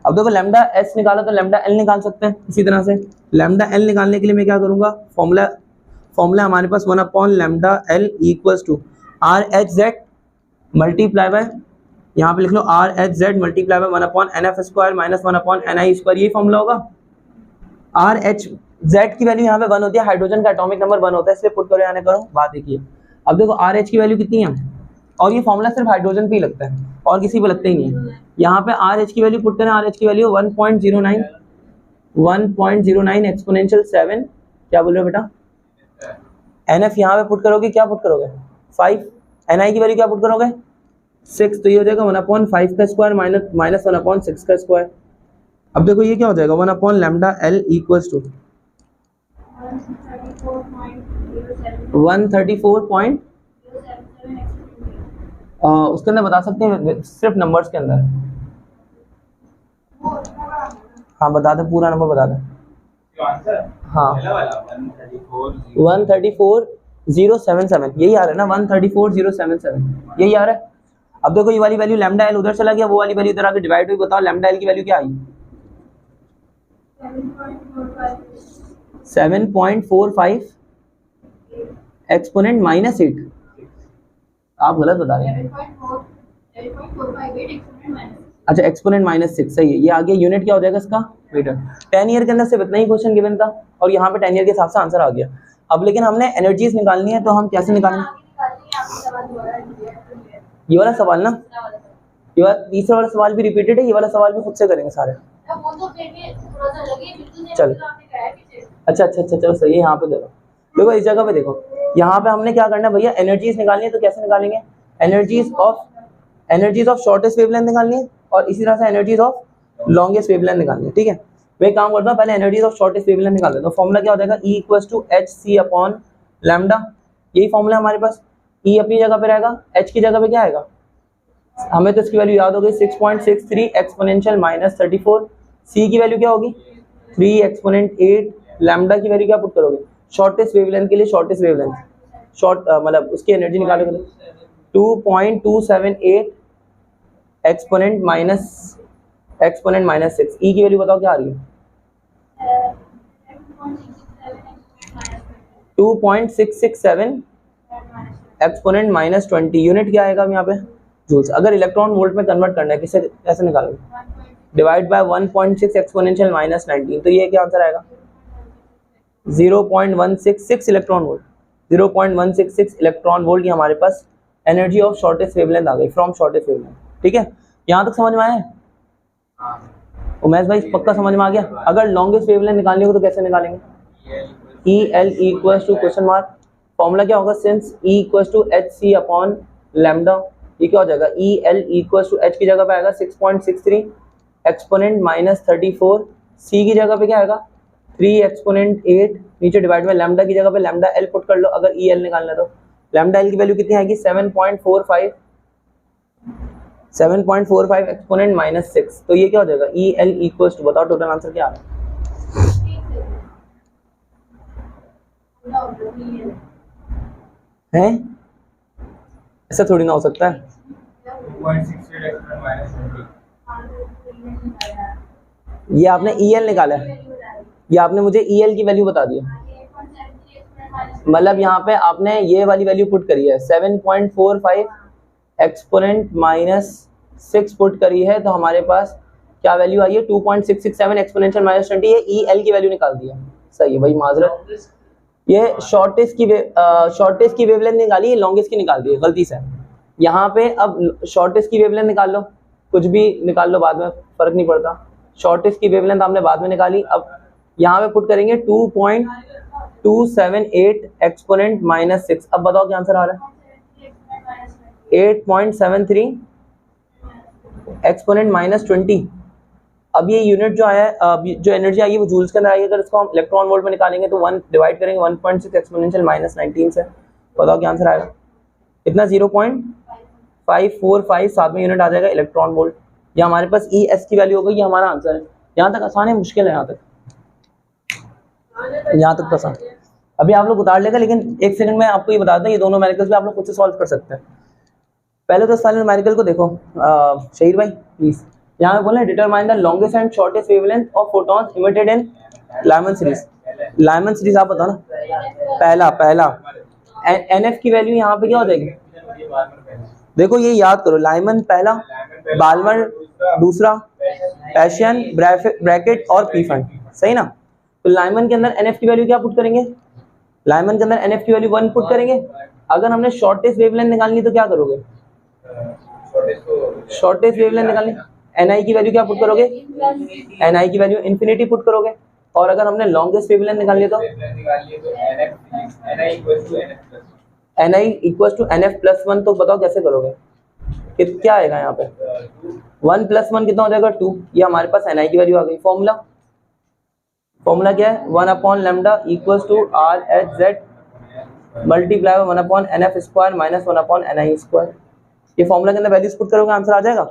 [SPEAKER 1] अब देखो लैम्डा एस निकाला तो लैम्डा एल निकाल सकते हैं। इसी तरह से लैम्डा एल निकालने के लिए मैं क्या करूंगा, फॉर्मूला हमारे पास 1/λ equals to R H Z multiply by, यहाँ पे लिख लो R H Z multiply by 1/NF square minus 1/NI square, ये फॉर्मूला होगा। आर एच जेड की वैल्यू यहाँ पे 1 होती है, हाइड्रोजन का एटॉमिक नंबर 1 होता है, इसलिए पुट करो यानी करो, बात देखिए। अब देखो आर एच की वैल्यू कितनी है, और ये फॉर्मूला सिर्फ हाइड्रोजन पे ही लगता है और किसी पे लगता ही नहीं है। यहाँ पे आर एच की वैल्यू पुट करें, आर एच की वैल्यू 1.09 एक्सपोनेंशियल 7, क्या बोल रहे हो बेटा, एन एफ यहाँ पे पुट करोगे, क्या पुट करोगे 5, एन आई की वैल्यू क्या पुट करोगे 6, तो ये हो जाएगा 1/5 का स्क्वायर माइनस 1/6 का स्क्वायर। अब देखो ये क्या हो जाएगा 1/λ इक्वल्स टू 134. उसके अंदर बता सकते हैं सिर्फ नंबर्स के अंदर, हाँ बता दे, पूरा नंबर बता दे। हाँ 134 077, यही आ रहा है ना 134,077, यही आ रहा है। अब देखो ये वाली वैल्यू लैम्डा एल उधर चला गया, वो वाली वैल्यू इधर आके डिवाइड हुई, बताओ लैम्डा एल की वैल्यू क्या आई? 7.45 एक्सपोनेंट -8। आप गलत बता रहे हैं। अच्छा एक्सपोनेंट -6 सही है, ये आगे यूनिट क्या हो जाएगा इसका? मीटर। 10 ईयर के अंदर सिर्फ इतना ही क्वेश्चन गिवन था और यहाँ पे 10 ईयर के हिसाब से आंसर आ गया। अब लेकिन हमने एनर्जीज निकालनी है, तो हम कैसे निकालेंगे? ये वाला सवाल ना, ये वाला तीसरा वाला सवाल भी रिपीटेड है, ये वाला सवाल भी खुद से करेंगे सारे। चलो अच्छा चलो सही है, यहाँ पे देखो, देखो इस जगह पे देखो, यहाँ पे हमने क्या करना है भैया, एनर्जीज निकालनी है, तो कैसे निकालेंगे? एनर्जीज ऑफ शॉर्टेस्ट वेवलेंथ निकालनी है और इसी तरह से एनर्जीज ऑफ लॉन्गेस्ट वेवलेंथ निकालनी है। ठीक है, मैं काम करता हूँ, पहले एनर्जीज ऑफ शॉर्टेस्ट वेवलेंथ निकाल लेता हूँ। फॉर्मूला क्या हो जाएगा? E = hc/λ, यही फॉर्मूला हमारे पास। E अपनी जगह पे रहेगा, h की जगह पे क्या आएगा? हमें तो इसकी वैल्यू याद हो गई 6.63 एक्सपोनेंशियल -34। c की वैल्यू क्या होगी? 3 एक्सपोनेंट 8। लैम्डा की वैल्यू क्या पुट करोगे? शॉर्टेस्ट वेवलेंथ के लिए शॉर्टेस्ट वेवलेंथ मतलब उसकी एनर्जी निकालोगे तो 2.278 एक्सपोनेंट -6। ई की वैल्यू बताओ क्या आ रही है? 2.667 एक्सपोनेंट -20। यूनिट क्या आएगा यहाँ पे? जूल्स। अगर इलेक्ट्रॉन वोल्ट में कन्वर्ट करना है, किसे कैसे निकालोगे? डिवाइड बाय 1.6 एक्सपोनेंशियल -19, तो ये क्या आंसर आएगा? 0.166 इलेक्ट्रॉन वोल्ट। 0.166 इलेक्ट्रॉन वोल्ट की हमारे पास एनर्जी ऑफ शॉर्टेस्ट वेवलेंथ आ गई, फ्रॉम शॉर्टेस्ट वेवलेंथ। ठीक है, यहाँ तक समझ में आया? उमेश भाई पक्का समझ में आ गया? अगर लॉन्गेस्ट वेवलेंथ निकालनी हो तो कैसे निकालेंगे? EL = क्वेश्चन मार्क, फॉर्मूला क्या होगा? सिंस E = hc/λ, ये क्या हो जाएगा? EL = h की जगह पे आएगा 6.63 एक्सपोनेंट -34। c की जगह पे क्या आएगा? 3 एक्सपोनेंट 8, नीचे डिवाइड में लैम्डा की जगह पे लैम्डा एल पुट कर लो। अगर EL निकालना है तो लैम्डा एल की वैल्यू कितनी आएगी? 7.45 एक्सपोनेंट -6। तो ये क्या हो जाएगा? EL = बताओ टोटल आंसर क्या आ रहा है? ऐसा थोड़ी ना हो सकता है। ये आपने EL निकाला है, ये आपने मुझे EL की वैल्यू बता दी है, मतलब यहाँ पे आपने ये वाली वैल्यू पुट करी है 7.45 एक्सपोनेंट -6 पुट करी है, तो हमारे पास क्या वैल्यू आई है? 2.667 एक्सपोनेंशियल -20। ये EL की वैल्यू निकाल दी है। सही है भाई, माजरत, ये शॉर्टेस्ट की वेवलेंथ निकाली है, लॉन्गेस्ट की निकाल दी है गलती से। यहाँ पे अब शॉर्टेस्ट की वेवलेंथ निकाल लो, कुछ भी निकाल लो बाद में, फर्क नहीं पड़ता। शॉर्टेस्ट की वेवलेंथ हमने बाद में निकाली, अब यहाँ पे पुट करेंगे 2.278 एक्सपोनेंट -6। अब बताओ क्या आंसर आ रहा है? 8.73 एक्सपोनेंट -20। अब ये यूनिट जो आया है, जो एनर्जी आई है वो जूल्स के अंदर आई है। अगर इसको हम इलेक्ट्रॉन वोल्ट में निकालेंगे तो 1 डिवाइड करेंगे 1.6 एक्सपोनेंशियल -19 से, बताओ क्या आंसर आएगा? इतना 0.545 साथ में यूनिट आ जाएगा इलेक्ट्रॉन वोल्ट। ये हमारे पास ES की वैल्यू हो गई, ये हमारा आंसर है। यहाँ तक आसान है, मुश्किल है यहाँ तक तो आसान। अभी आप लोग उतार लेगा, लेकिन एक सेकंड में आपको ये बता दें, ये दोनों न्यूमेरिकल्स भी आप लोग खुद से सॉल्व कर सकते हैं। पहले तो सारे न्यूमेरिकल को देखो, शहीर भाई प्लीज, यहाँ पे बोला determine the longest and shortest wavelength of photons emitted in Lyman series. Lyman series आप बताओ ना, पहला NF की वैल्यू यहाँ पे क्या हो जाएगी? देखो ये याद करो, लाइमन पहला, बाल्मर दूसरा, पैशियन, ब्रैकेट और पीफन, सही ना? तो लाइमन के अंदर NF की वैल्यू क्या पुट करेंगे? लाइमन के अंदर NF की वैल्यू 1 पुट करेंगे। अगर हमने शॉर्टेस्ट वेवलेंथ निकालनी तो क्या करोगे? शॉर्टेस्ट वेवलेंथ निकालनी, NI की वैल्यू क्या पुट करोगे? NI की वैल्यू इन्फिनिटी पुट करोगे। और अगर हमने लॉन्गेस्ट वेवलेंथ निकालनी तो NI = NF+1। तो बताओ कैसे करोगे? क्या आएगा यहाँ पे? 1 + 1 कितना हो जाएगा? 2। ये हमारे पास NI की वैल्यू आ गई। फॉर्मूला क्या है? 1/λ = RHZ मल्टीप्लाई 1/NF² - 1/NI²। ये फॉर्मूला के अंदर वैल्यूज पुट करोगे, आंसर आ जाएगा।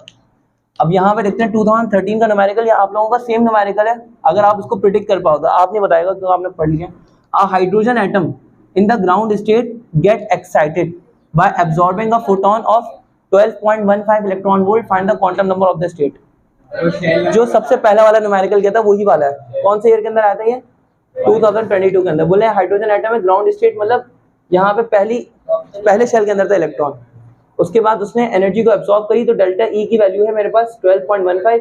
[SPEAKER 1] अब यहाँ पे देखते हैं 2013 का न्यूमेरिकल, या आप लोगों का सेम न्यूमेरिकल है। अगर आप उसको प्रिडिक्ट कर पाओ तो आप नहीं बताएगा, तो आपने पढ़ लिया। Hydrogen atom in the ground state get excited by absorbing a photon of 12.15 electron volt. Find the quantum number of the state. जो सबसे पहला वाला न्यूमेरिकल किया था वही वाला है। कौन से ईयर के अंदर आया था ये? 2022 के अंदर। बोले हाइड्रोजन एटम में ग्राउंड स्टेट मतलब यहाँ पे पहले शेल के अंदर था इलेक्ट्रॉन, उसके बाद उसने एनर्जी को एब्सॉर्ब करी, तो डेल्टा ई की वैल्यू है मेरे पास 12.15।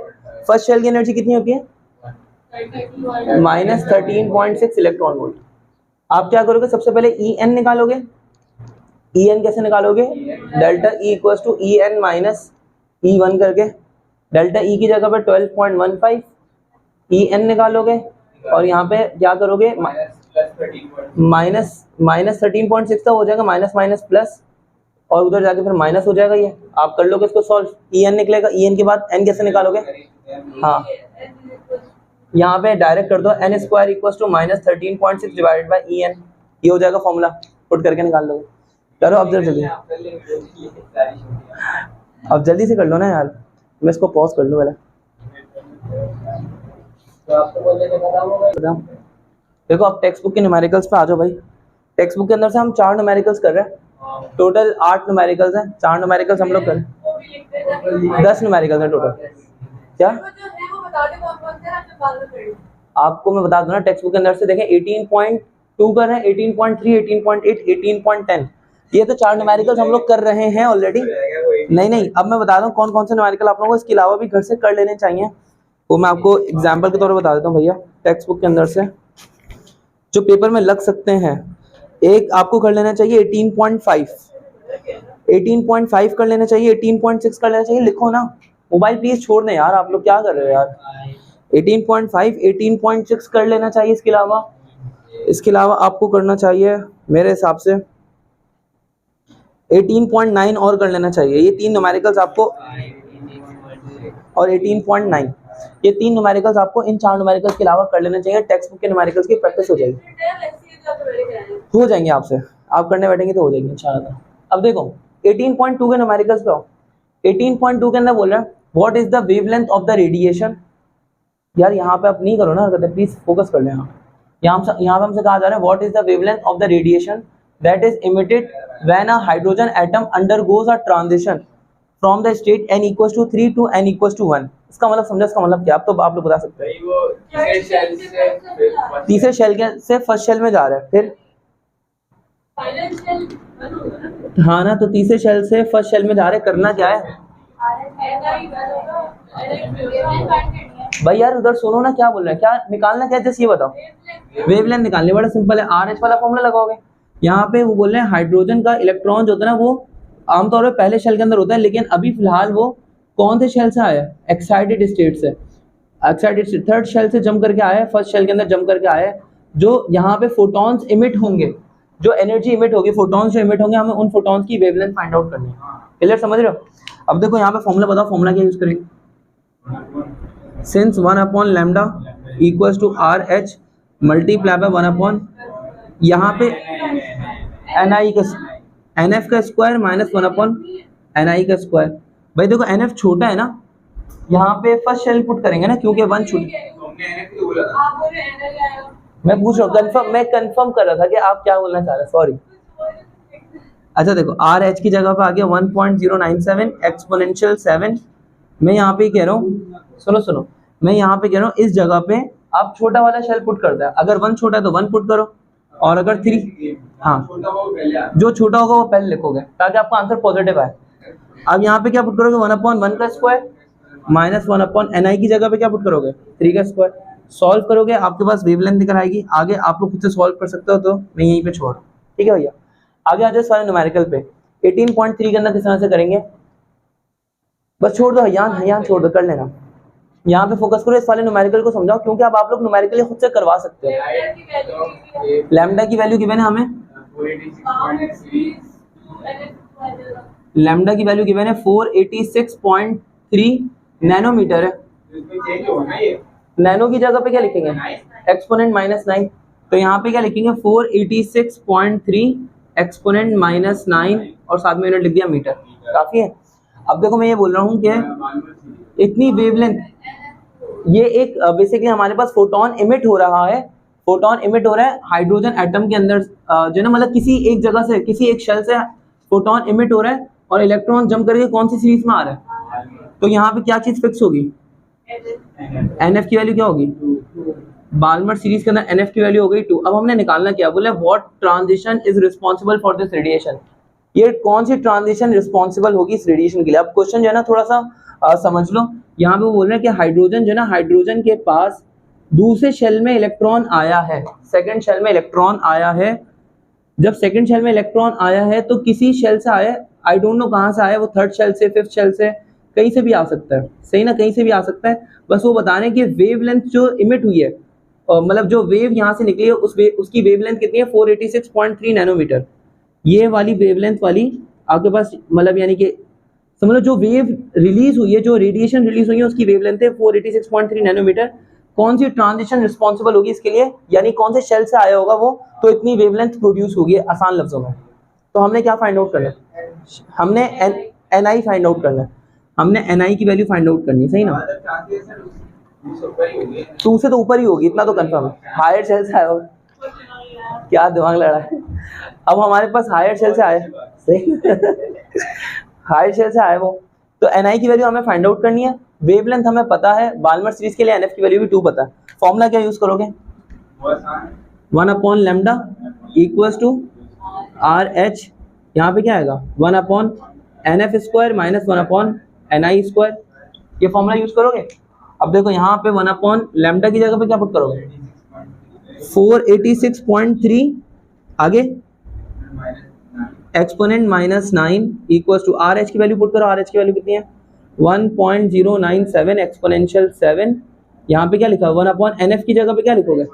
[SPEAKER 1] फर्स्ट शेल की एनर्जी कितनी होती है? -13.6 इलेक्ट्रॉन वोल्ट। आप क्या करोगे, सबसे पहले ई एन निकालोगे। ई एन कैसे निकालोगे? Delta E equal to E n minus E one करके, डेल्टा ई की जगह पर 12.15 ई एन निकालोगे और यहाँ पे क्या करोगे, माइनस 13.6 हो जाएगा, माइनस माइनस प्लस, और उधर जाके फिर माइनस हो जाएगा। ये आप कर लोगे इसको सॉल्व, ई एन निकलेगा। ई एन के बाद एन कैसे निकालोगे? हाँ, यहाँ पे डायरेक्ट कर दो, n square equal to -13.6 divided by E n, ये हो जाएगा फॉर्मूला, पुट करके निकाल लोगे। करो अब जल्दी, अब जल्दी से कर लो ना यार, मैं इसको पॉज कर लूँ पहले। देखो अब टेक्स्ट बुक के न्यूमेरिकल्स पे आ जाओ भाई। टेक्स्ट बुक के अंदर से हम 4 न्यूमेरिकल्स कर रहे हैं, टोटल 8 न्यूमेरिकल्स हैं। 4 न्यूमेरिकल्स हम लोग कर 10 न्यूमेरिकल्स हैं टोटल। क्या आपको मैं बता दूं ना, टेक्स्ट बुक के अंदर से देखें 18.2 कर रहे हैं, 18.3, 18.8, 18.10, ये तो 4 न्यूमेरिकल्स हम लोग कर रहे हैं ऑलरेडी। नहीं, अब मैं बता दूं कौन कौन से न्यूमेरिकल आप लोगों को इसके अलावा भी घर से कर लेने चाहिए, वो मैं आपको एग्जाम्पल के तौर पर बता देता हूँ भैया। टेक्स्ट बुक के अंदर से जो पेपर में लग सकते हैं, एक आपको कर लेना चाहिए 18.5 कर लेना चाहिए, 18.6 कर लेना चाहिए। लिखो ना, मोबाइल प्लीज छोड़ दें यार, आप लोग क्या कर रहे हो यार। 18.5, 18.6 कर लेना चाहिए। इसके अलावा आपको करना चाहिए मेरे हिसाब से 18.9 और कर लेना चाहिए। ये 3 न्यूमेरिकल्स आपको, और 18.9, ये 3 न्यूमेरिकल्स आपको इन 4 न्यूमेरिकल्स के अलावा कर लेना चाहिए। टेक्स्ट बुक के न्यूमेरिकल्स की प्रैक्टिस हो जाएगी, हो जाएंगे आपसे, आप करने बैठेंगे तो हो जाएंगे इंशाल्लाह। अब देखो 18.2 के न्यूमेरिकल्स पे आओ। 18.2 के अंदर बोल रहा है what is the wavelength of the radiation. यार यहाँ पे आप नहीं करो ना, प्लीज फोकस कर लें। यहाँ पे हमसे कहा जा रहा है what is the wavelength of the radiation that is emitted when a hydrogen atom undergoes a transition from the state n equals to 3 टू n इक्वल्स टू 1। इसका मतलब समझा, इसका मतलब क्या? अब तो आप लोग बता सकते हैं। तीसरे शेल से फर्स्ट शेल में जा रहा है, फिर हाँ ना, तो तीसरे शेल से फर्स्ट शेल में जा रहे, करना क्या है भाई? यार उधर सुनो ना, क्या बोल रहे हैं, क्या निकालना क्या है, जस्ट ये बताओ। वेवलेंथ निकालने बड़ा सिंपल है, RH वाला फॉर्मूला लगाओगे। यहाँ पे वो बोल रहे हैं हाइड्रोजन का इलेक्ट्रॉन जो होता है ना, वो आमतौर पर पहले शेल के अंदर होता है, लेकिन अभी फिलहाल वो कौन से शेल से आया है? एक्साइटेड स्टेट से। एक्साइटेड थर्ड शेल से जम करके आया है, फर्स्ट शेल के अंदर जम करके आया है। जो यहाँ पे फोटॉन्स इमिट होंगे, जो एनर्जी इमिट होगी, फोटॉन्स जो इमिट होंगे, हमें उन फोटॉन्स की वेवलेंथ फाइंड आउट करनी है। क्लियर, समझ रहे हो? अब देखो यहाँ पे फॉर्मूला बताओ, फॉर्मूला क्या यूज करेंगे? Since 1 upon lambda equals to RH multiply by 1 upon, यहाँ पे NF का स्क्वायर माइनस 1 अपॉन NI का स्क्वायर। भाई देखो NF छोटा है ना, यहाँ पे फर्स्ट शेल पुट करेंगे ना, क्योंकि 1 छोटा। मैं पूछ रहा हूँ, मैं कंफर्म कर रहा था कि आप क्या बोलना चाह रहे हैं, सॉरी। अच्छा देखो RH की जगह पे आ गया 1.097 एक्सपोनेंशियल 7। मैं यहाँ पे कह रहा हूँ, सुनो, मैं यहाँ पे कह रहा हूँ इस जगह पे आप छोटा वाला शेल पुट करते हैं। अगर 1 छोटा है तो 1 पुट करो, और अगर 3, हाँ जो छोटा होगा वो पहले लिखोगे ताकि आपका आंसर पॉजिटिव आए। अब यहाँ पे क्या पुट करोगे? 1/1 का स्क्वायर माइनस 1 अपॉन NI की जगह पे क्या पुट करोगे? 3 का स्क्वायर। सॉल्व करोगे आपके पास वेवलेंथ निकल आएगी। आगे आप लोग खुद से सॉल्व कर सकते हो, तो मैं यहीं पे छोड़, ठीक है भैया। आगे आ जाए सारे न्यूमेरिकल पे। 18.3 के अंदर किस तरह से करेंगे? बस छोड़ दो, यहाँ छोड़ दो, कर लेना। यहाँ पे फोकस करो, इस वाले न्यूमेरिकल को समझाओ, क्योंकि अब आप लोग न्यूमेरिकल खुद से करवा सकते हो। लैम्डा की वैल्यू गिवन है हमें, लैम्डा की वैल्यू गिवन है 486.3 नैनोमीटर है। नैनो की जगह पे क्या लिखेंगे? एक्सपोनेंट -9। तो यहाँ पे क्या लिखेंगे? 486.3 एक्सपोनेंट -9 और साथ में यूनिट लिख दिया मीटर, काफी है। अब देखो मैं ये बोल रहा हूँ कि इतनी वेवलेंथ, ये एक बेसिकली हमारे पास फोटोन इमिट हो रहा है फोटोन इमिट हो रहा है हाइड्रोजन एटम के अंदर जो है ना, मतलब किसी एक जगह से, किसी एक शेल से फोटोन इमिट हो रहा है और इलेक्ट्रॉन जंप करके कौन सी सीरीज में आ रहा है, तो यहाँ पे क्या चीज फिक्स होगी, NF की वैल्यू क्या होगी, बाल्मर सीरीज के अंदर NF की वैल्यू हो गई 2। अब हमने निकालना क्या, बोले what transition is responsible for this radiation, ये कौन सी ट्रांजिशन रिस्पॉन्सिबल होगी इस रेडिएशन के लिए। अब क्वेश्चन जो है ना थोड़ा सा समझ लो, यहाँ पे वो बोल रहे हैं कि हाइड्रोजन जो है ना, हाइड्रोजन के पास दूसरे शेल में इलेक्ट्रॉन आया है, सेकंड शेल में इलेक्ट्रॉन आया है। जब सेकंड शेल में इलेक्ट्रॉन आया है तो किसी शेल से आया, आई डोंट नो कहाँ से आया, वो थर्ड शेल से, फिफ्थ शेल से, कहीं से भी आ सकता है, सही ना, कहीं से भी आ सकता है। बस वो बता रहे हैं कि वेवलेंथ जो इमिट हुई है, मतलब जो वेव यहाँ से निकली है उसकी वेवलेंथ कितनी है, 486.3 नैनोमीटर। ये वाली वेवलेंथ वाली आपके पास, मतलब यानी कि समझ लो जो वेव रिलीज हुई है, जो रेडिएशन रिलीज हुई है, उसकी वेवलेंथ है 486.3 नैनोमीटर। कौन सी ट्रांजिशन रिस्पॉन्सिबल होगी इसके लिए, यानी कौन से शेल से आया होगा वो, तो इतनी वेवलेंथ प्रोड्यूस होगी आसान लफ्जों में। तो हमने क्या फाइंड आउट करना है, हमने NI फाइंड आउट करना है, हमने NI की वैल्यू फाइंड आउट करनी है, सही ना। 2 से तो ऊपर ही होगी, इतना तो कंफर्म है, हायर शेल से आया होगा, क्या दिमाग लड़ा है। अब हमारे पास हायर शेल से आया, सही हायर शेल से आया वो, तो NI की वैल्यू हमें फाइंड आउट करनी है, वेवलेंथ हमें पता है, बाल्मर सीरीज के लिए NF की वैल्यू भी 2 पता है। फॉर्मूला क्या यूज करोगे, 1 लैम्डा इक्वल्स टू RH, यहाँ पे क्या आएगा 1 NF square minus 1 NI square, ये फॉर्मूला यूज करोगे। अब देखो यहाँ पे 1 लैम्डा की जगह पे क्या पुट करोगे, 486.3, आगे एक्सपोनेंट -9 इक्वल्स टू RH की वैल्यू पुट करो, RH की वैल्यू कितनी है 1.097 एक्सपोनेंशियल 7, यहाँ पे क्या लिखा है 1 NF की जगह पे क्या लिखोगे,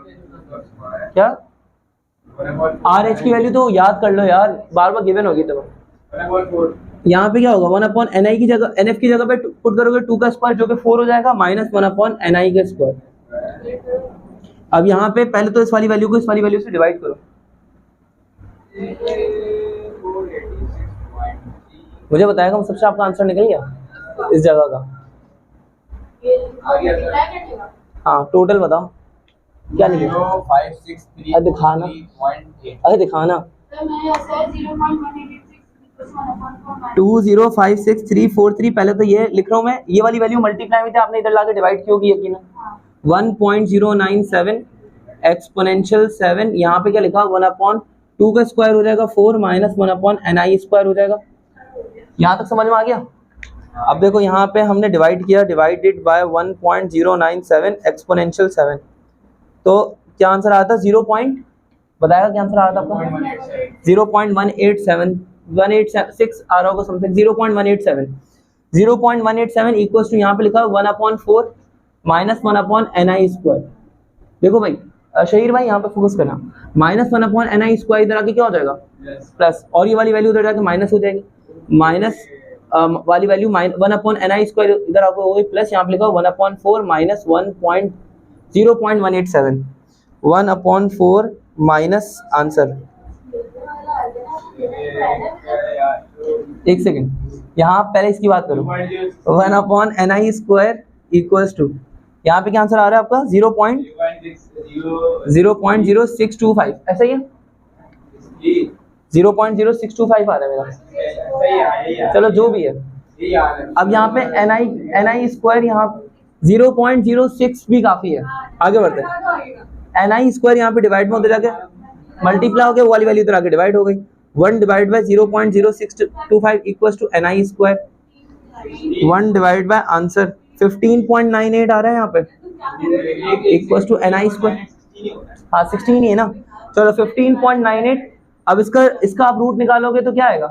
[SPEAKER 1] क्या RH की वैल्यू तो याद कर लो यार, बार बार गिवन होगी तो। यहाँ पे क्या होगा 1 NI की जगह, NF की जगह पे पुट करोगे 2 का स्क्वायर जो कि 4 हो जाएगा, माइनस 1 NI का स्क्वायर। अब यहाँ पे पहले तो इस वाली वैल्यू को इस वाली वैल्यू से डिवाइड करो, मुझे बताएगा हम सबसे, आपका आंसर निकल गया इस जगह का। हाँ टोटल बताओ क्या निकला, 0563 अरे दिखाना, अरे दिखाना 2056343, पहले तो ये लिख रहा हूँ मैं, ये वाली वैल्यू मल्टीप्लाई हुई थी, आपने इधर लाके डिवाइड की होगी यकीनन। 1.097 एक्सपोनेंशियल 7, यहाँ पे क्या लिखा 1/2 का स्क्वायर हो जाएगा 4 माइनस 1 NI स्क्वायर हो जाएगा। यहाँ तक समझ में आ गया। अब देखो यहाँ पे हमने डिवाइड किया, डिवाइडेड बाय 1.097 एक्सपोनेंशियल 7, तो क्या आंसर आया था 0. बताएगा क्या आंसर आया था आपका, 0.187 186 आ रहा होगा समथिंग, 0.187 0.187 इक्वल्स टू यहाँ पे लिखा 1/4 माइनस 1 NI स्क्वायर। देखो भाई शहीर भाई यहाँ पे फोकस करना, माइनस 1 NI स्क्वायर इधर आके क्या हो जाएगा प्लस, और ये वाली वैल्यू उधर जाके माइनस हो जाएगी, माइनस वाली वैल्यू 1 NI स्क्वायर इधर आपको हो गई प्लस, यहाँ पे लिखा 1/4 माइनस 0.187 1/4 माइनस आंसर, एक सेकेंड यहाँ पहले इसकी बात करो, 1 NI स्क्वायर इक्वल्स टू, यहाँ पे क्या आंसर आ रहा है आपका 0.0625, ऐसा ही है 0.0625 आ रहा है मेरा, चलो जो भी है। अब यहाँ पे NI स्क्वायर यहाँ 0.06 भी काफी है, आगे बढ़ते हैं। NI स्क्वायर यहाँ पे डिवाइड में होते जाके मल्टीप्लाई हो गया, वो वाली वैल्यू इधर आके डिवाइड हो गई, 1 divide by 0.0625 equals to NI square, 1 divide by answer 15.98 आ रहा है यहाँ पे इक्वल्स टू NI स्क्वायर, हाँ 16 ही है ना, चलो 15.98। अब इसका आप रूट निकालोगे तो क्या आएगा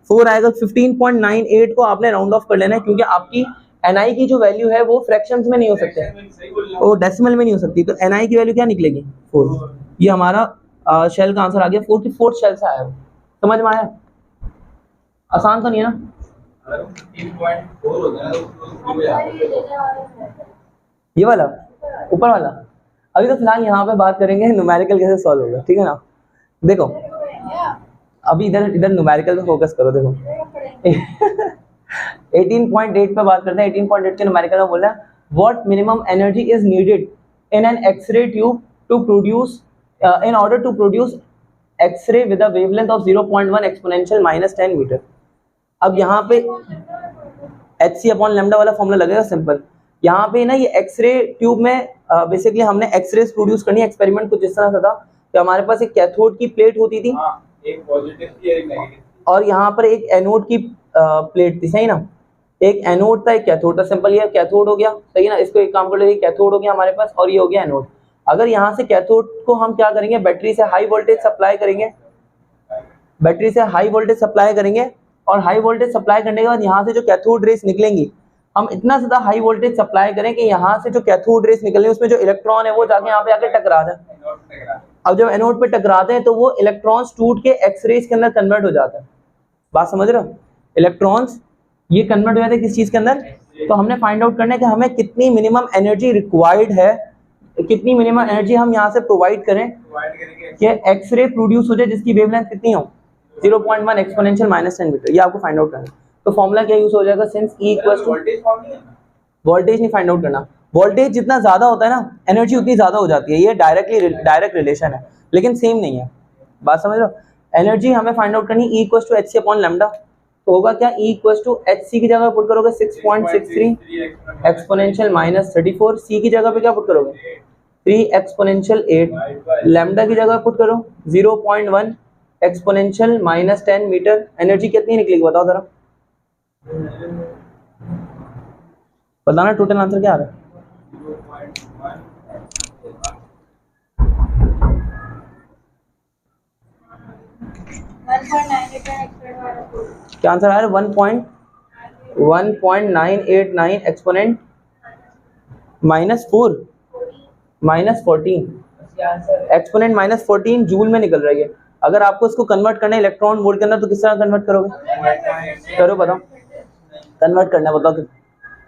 [SPEAKER 1] 4 आएगा, 15.98 को आपने राउंड ऑफ कर लेना है, क्योंकि आपकी NI की जो वैल्यू है वो फ्रैक्शंस में नहीं हो सकते, वो डेसिमल में नहीं हो सकती, तो NI की वैल्यू क्या निकलेगी 4। ये हमारा शेल का आंसर आ गया, 44 शेल से आया, समझ में आया, आसान तो नहीं है ना। ये वाला ऊपर वाला, अभी तो फिलहाल यहाँ पे बात करेंगे न्यूमेरिकल कैसे सॉल्व होगा, ठीक है ना। देखो अभी इधर न्यूमेरिकल पे फोकस करो, देखो 18.8 पे बात करते हैं। 18.8 के न्यूमेरिकल में बोल रहा है what minimum energy is needed in an x ray tube to produce in order to produce X-ray with a wavelength of 0.1 exponential minus 10 metre. अब यहाँ पे hc अपॉन लैम्डा वाला फॉर्मूला लगेगा सिंपल। यहाँ पे ना ये एक्सरे ट्यूब में बेसिकली हमने एक्सरेज प्रोड्यूस करनी है। एक्सपेरिमेंट कुछ इस तरह का था कि हमारे पास एक कैथोड की प्लेट होती थी,
[SPEAKER 2] एक पॉजिटिव थी एक नेगेटिव,
[SPEAKER 1] और यहाँ पर एक एनोड की प्लेट थी, सही ना। एक एनोड था एक कैथोड था, सिंपल। ये कैथोड हो गया, सही ना। इसको एक काम कर लो, कैथोड हो गया हमारे पास और ये हो गया एनोड। अगर यहाँ से कैथोड को हम क्या करेंगे, बैटरी से हाई वोल्टेज सप्लाई करेंगे, बैटरी से हाई वोल्टेज सप्लाई करेंगे, और हाई वोल्टेज सप्लाई करने के बाद यहाँ से जो कैथोड रेस निकलेंगी, हम इतना ज्यादा हाई वोल्टेज सप्लाई करें कि यहाँ से जो कैथोड रेस निकलने उसमें जो इलेक्ट्रॉन है वो जाके यहाँ पे आके टकरा जाए। अब जब एनोड पे टकराते हैं तो वो इलेक्ट्रॉन्स टूट के एक्सरेज के अंदर कन्वर्ट हो जाता है। बात समझ रहे हो? इलेक्ट्रॉन्स ये कन्वर्ट हो जाते हैं किस चीज के अंदर? तो हमने फाइंड आउट करना है कि हमें कितनी मिनिमम एनर्जी रिक्वायर्ड है, कितनी मिनिमम एनर्जी हम यहाँ से प्रोवाइड करें कि एक्सरे प्रोड्यूस हो जाए जिसकी वेवलेंथ कितनी हो, 0.1 एक्सपोनेंशियल माइनस 10 मीटर। ये आपको फाइंड आउट करना है। तो फॉर्मूला क्या यूज हो जाएगा, since E equals to voltage नहीं फाइंड आउट करना, वोल्टेज जितना ज्यादा होता है ना एनर्जी उतनी ज्यादा हो जाती है। ये डायरेक्ट रिलेशन है, लेकिन सेम नहीं है। बात समझ रहे हो? एनर्जी हमें फाइंड आउट करनी E equals to hc upon lambda. तो होगा क्या, E इक्वल्स टू hc की जगह पुट करोगे 6.63 एक्सपोनेंशियल माइनस 34, C की जगह पे क्या पुट करोगे 3 एक्सपोनेंशियल 8, लैम्डा की जगह पुट करो 0.1 एक्सपोनेंशियल माइनस 10 मीटर। एनर्जी कितनी निकलेगी बताओ जरा, बताना टोटल आंसर क्या आ रहा है। क्या आंसर आ रहा है? 1.989 exponent minus 4 minus 14 exponent minus 14 joule में निकल रही है। अगर आपको इसको कन्वर्ट करना है इलेक्ट्रॉन वोल्ट के अंदर तो किस तरह कन्वर्ट करोगे? करो बताओ, कन्वर्ट करना है बताओ,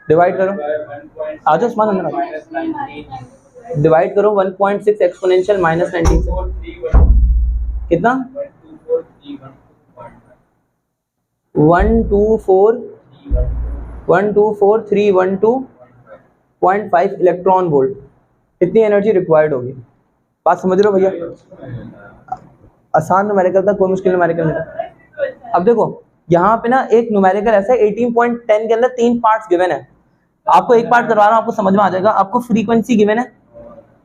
[SPEAKER 1] डिवाइड करो, आ जाओ उस्मान अंदर आओ, डिवाइड करो 1.6 एक्सपोनेंशियल माइनस 19 से कितना 124,312.5 इलेक्ट्रॉन वोल्ट, इतनी एनर्जी रिक्वायर्ड होगी। बात समझ रहे हो भैया? आसान न्यूमेरिकल था, कोई मुश्किल न्यूमेरिकल नहीं था। अब देखो यहाँ पे ना एक न्यूमेरिकल ऐसा है 18.10 के अंदर 3 पार्ट्स गिवन है। आपको एक पार्ट करवा रहा हूँ, आपको समझ में आ जाएगा। आपको फ्रीक्वेंसी गिवन है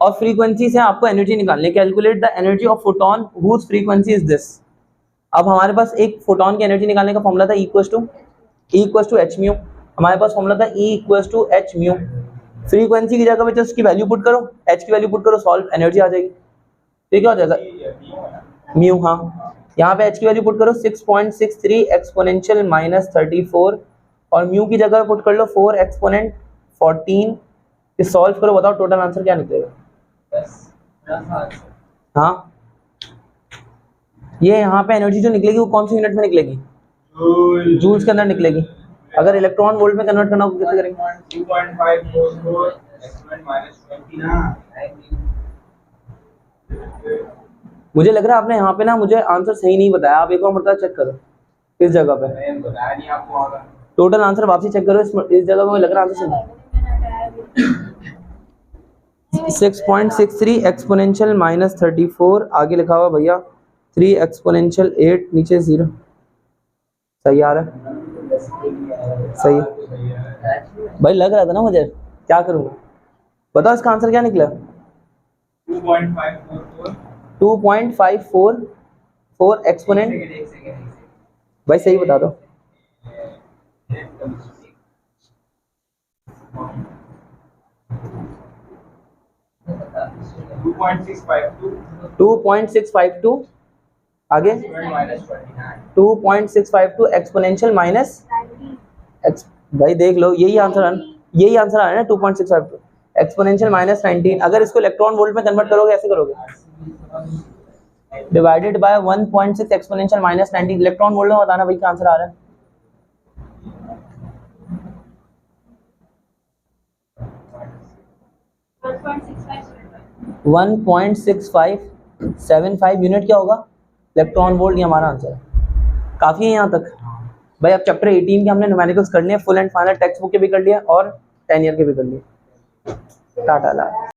[SPEAKER 1] और फ्रीक्वेंसी से आपको एनर्जी निकालनी है। Calculate the energy of photon whose frequency is this. अब हमारे पास एक फोटोन की एनर्जी निकालने का फॉर्मूला था E equals to h mu. हमारे पास फॉर्मूला था E equals to h mu. Frequency की जगह पे उसकी वैल्यू पुट करो, h की वैल्यू पुट करो, सॉल्व, एनर्जी आ जाएगी। तो क्या हो जाएगा म्यू, हाँ यहाँ पे h की वैल्यू पुट करो 6.63 एक्सपोनेंशियल माइनस 34 और म्यू की जगह पुट कर लो 4 एक्सपोनेंट 14। इस सॉल्व करो, बताओ टोटल आंसर क्या निकलेगा। हाँ ये यहाँ पे एनर्जी जो निकलेगी वो कौन सी यूनिट में निकलेगी, जूल्स के अंदर निकलेगी। अगर इलेक्ट्रॉन वोल्ट में कन्वर्ट करना हो तो कैसे करेंगे?
[SPEAKER 2] 2.544 एक्सपोनेंट माइनस 20 ना।
[SPEAKER 1] मुझे लग रहा है आपने यहाँ पे ना मुझे आंसर सही नहीं बताया। आप एक और मरतबा चेक करो इस जगह पे,
[SPEAKER 2] मैंने बताया नहीं आपको।
[SPEAKER 1] टोटल आंसर वापसी चेक करो। इस जगह में मुझे लग रहा है आंसर सही 6.63 एक्सपोनेंशियल माइनस 34, आगे लिखा हुआ भैया 3 एक्सपोनेंशियल 8, नीचे 0। सही आ रहा है? सही भाई, लग रहा था ना मुझे, क्या करूँ। बताओ इसका आंसर क्या निकला? 2.544 एक्सपोनेंट। भाई सही बता दो। Two point six five two आगे 2.652 एक्सपोनेंशियल माइनस एक्स। भाई देख लो, यही आंसर है, यही आंसर आ रहा है ना 2.652 एक्सपोनेंशियल माइनस 19। अगर इसको इलेक्ट्रॉन वोल्ट में कन्वर्ट करोगे ऐसे करोगे, divided by 1.6 exponential minus 19। Electron volt में बताना भाई क्या आंसर आ रहा है। 1.6575 यूनिट क्या होगा, इलेक्ट्रॉन वोल्ट। ये हमारा आंसर है। काफी है यहाँ तक भाई। अब चैप्टर 18 के हमने न्यूमेरिकल्स कर लिए, full and final text book के भी कर लिए और 10 ईयर के भी कर लिए। टाटा।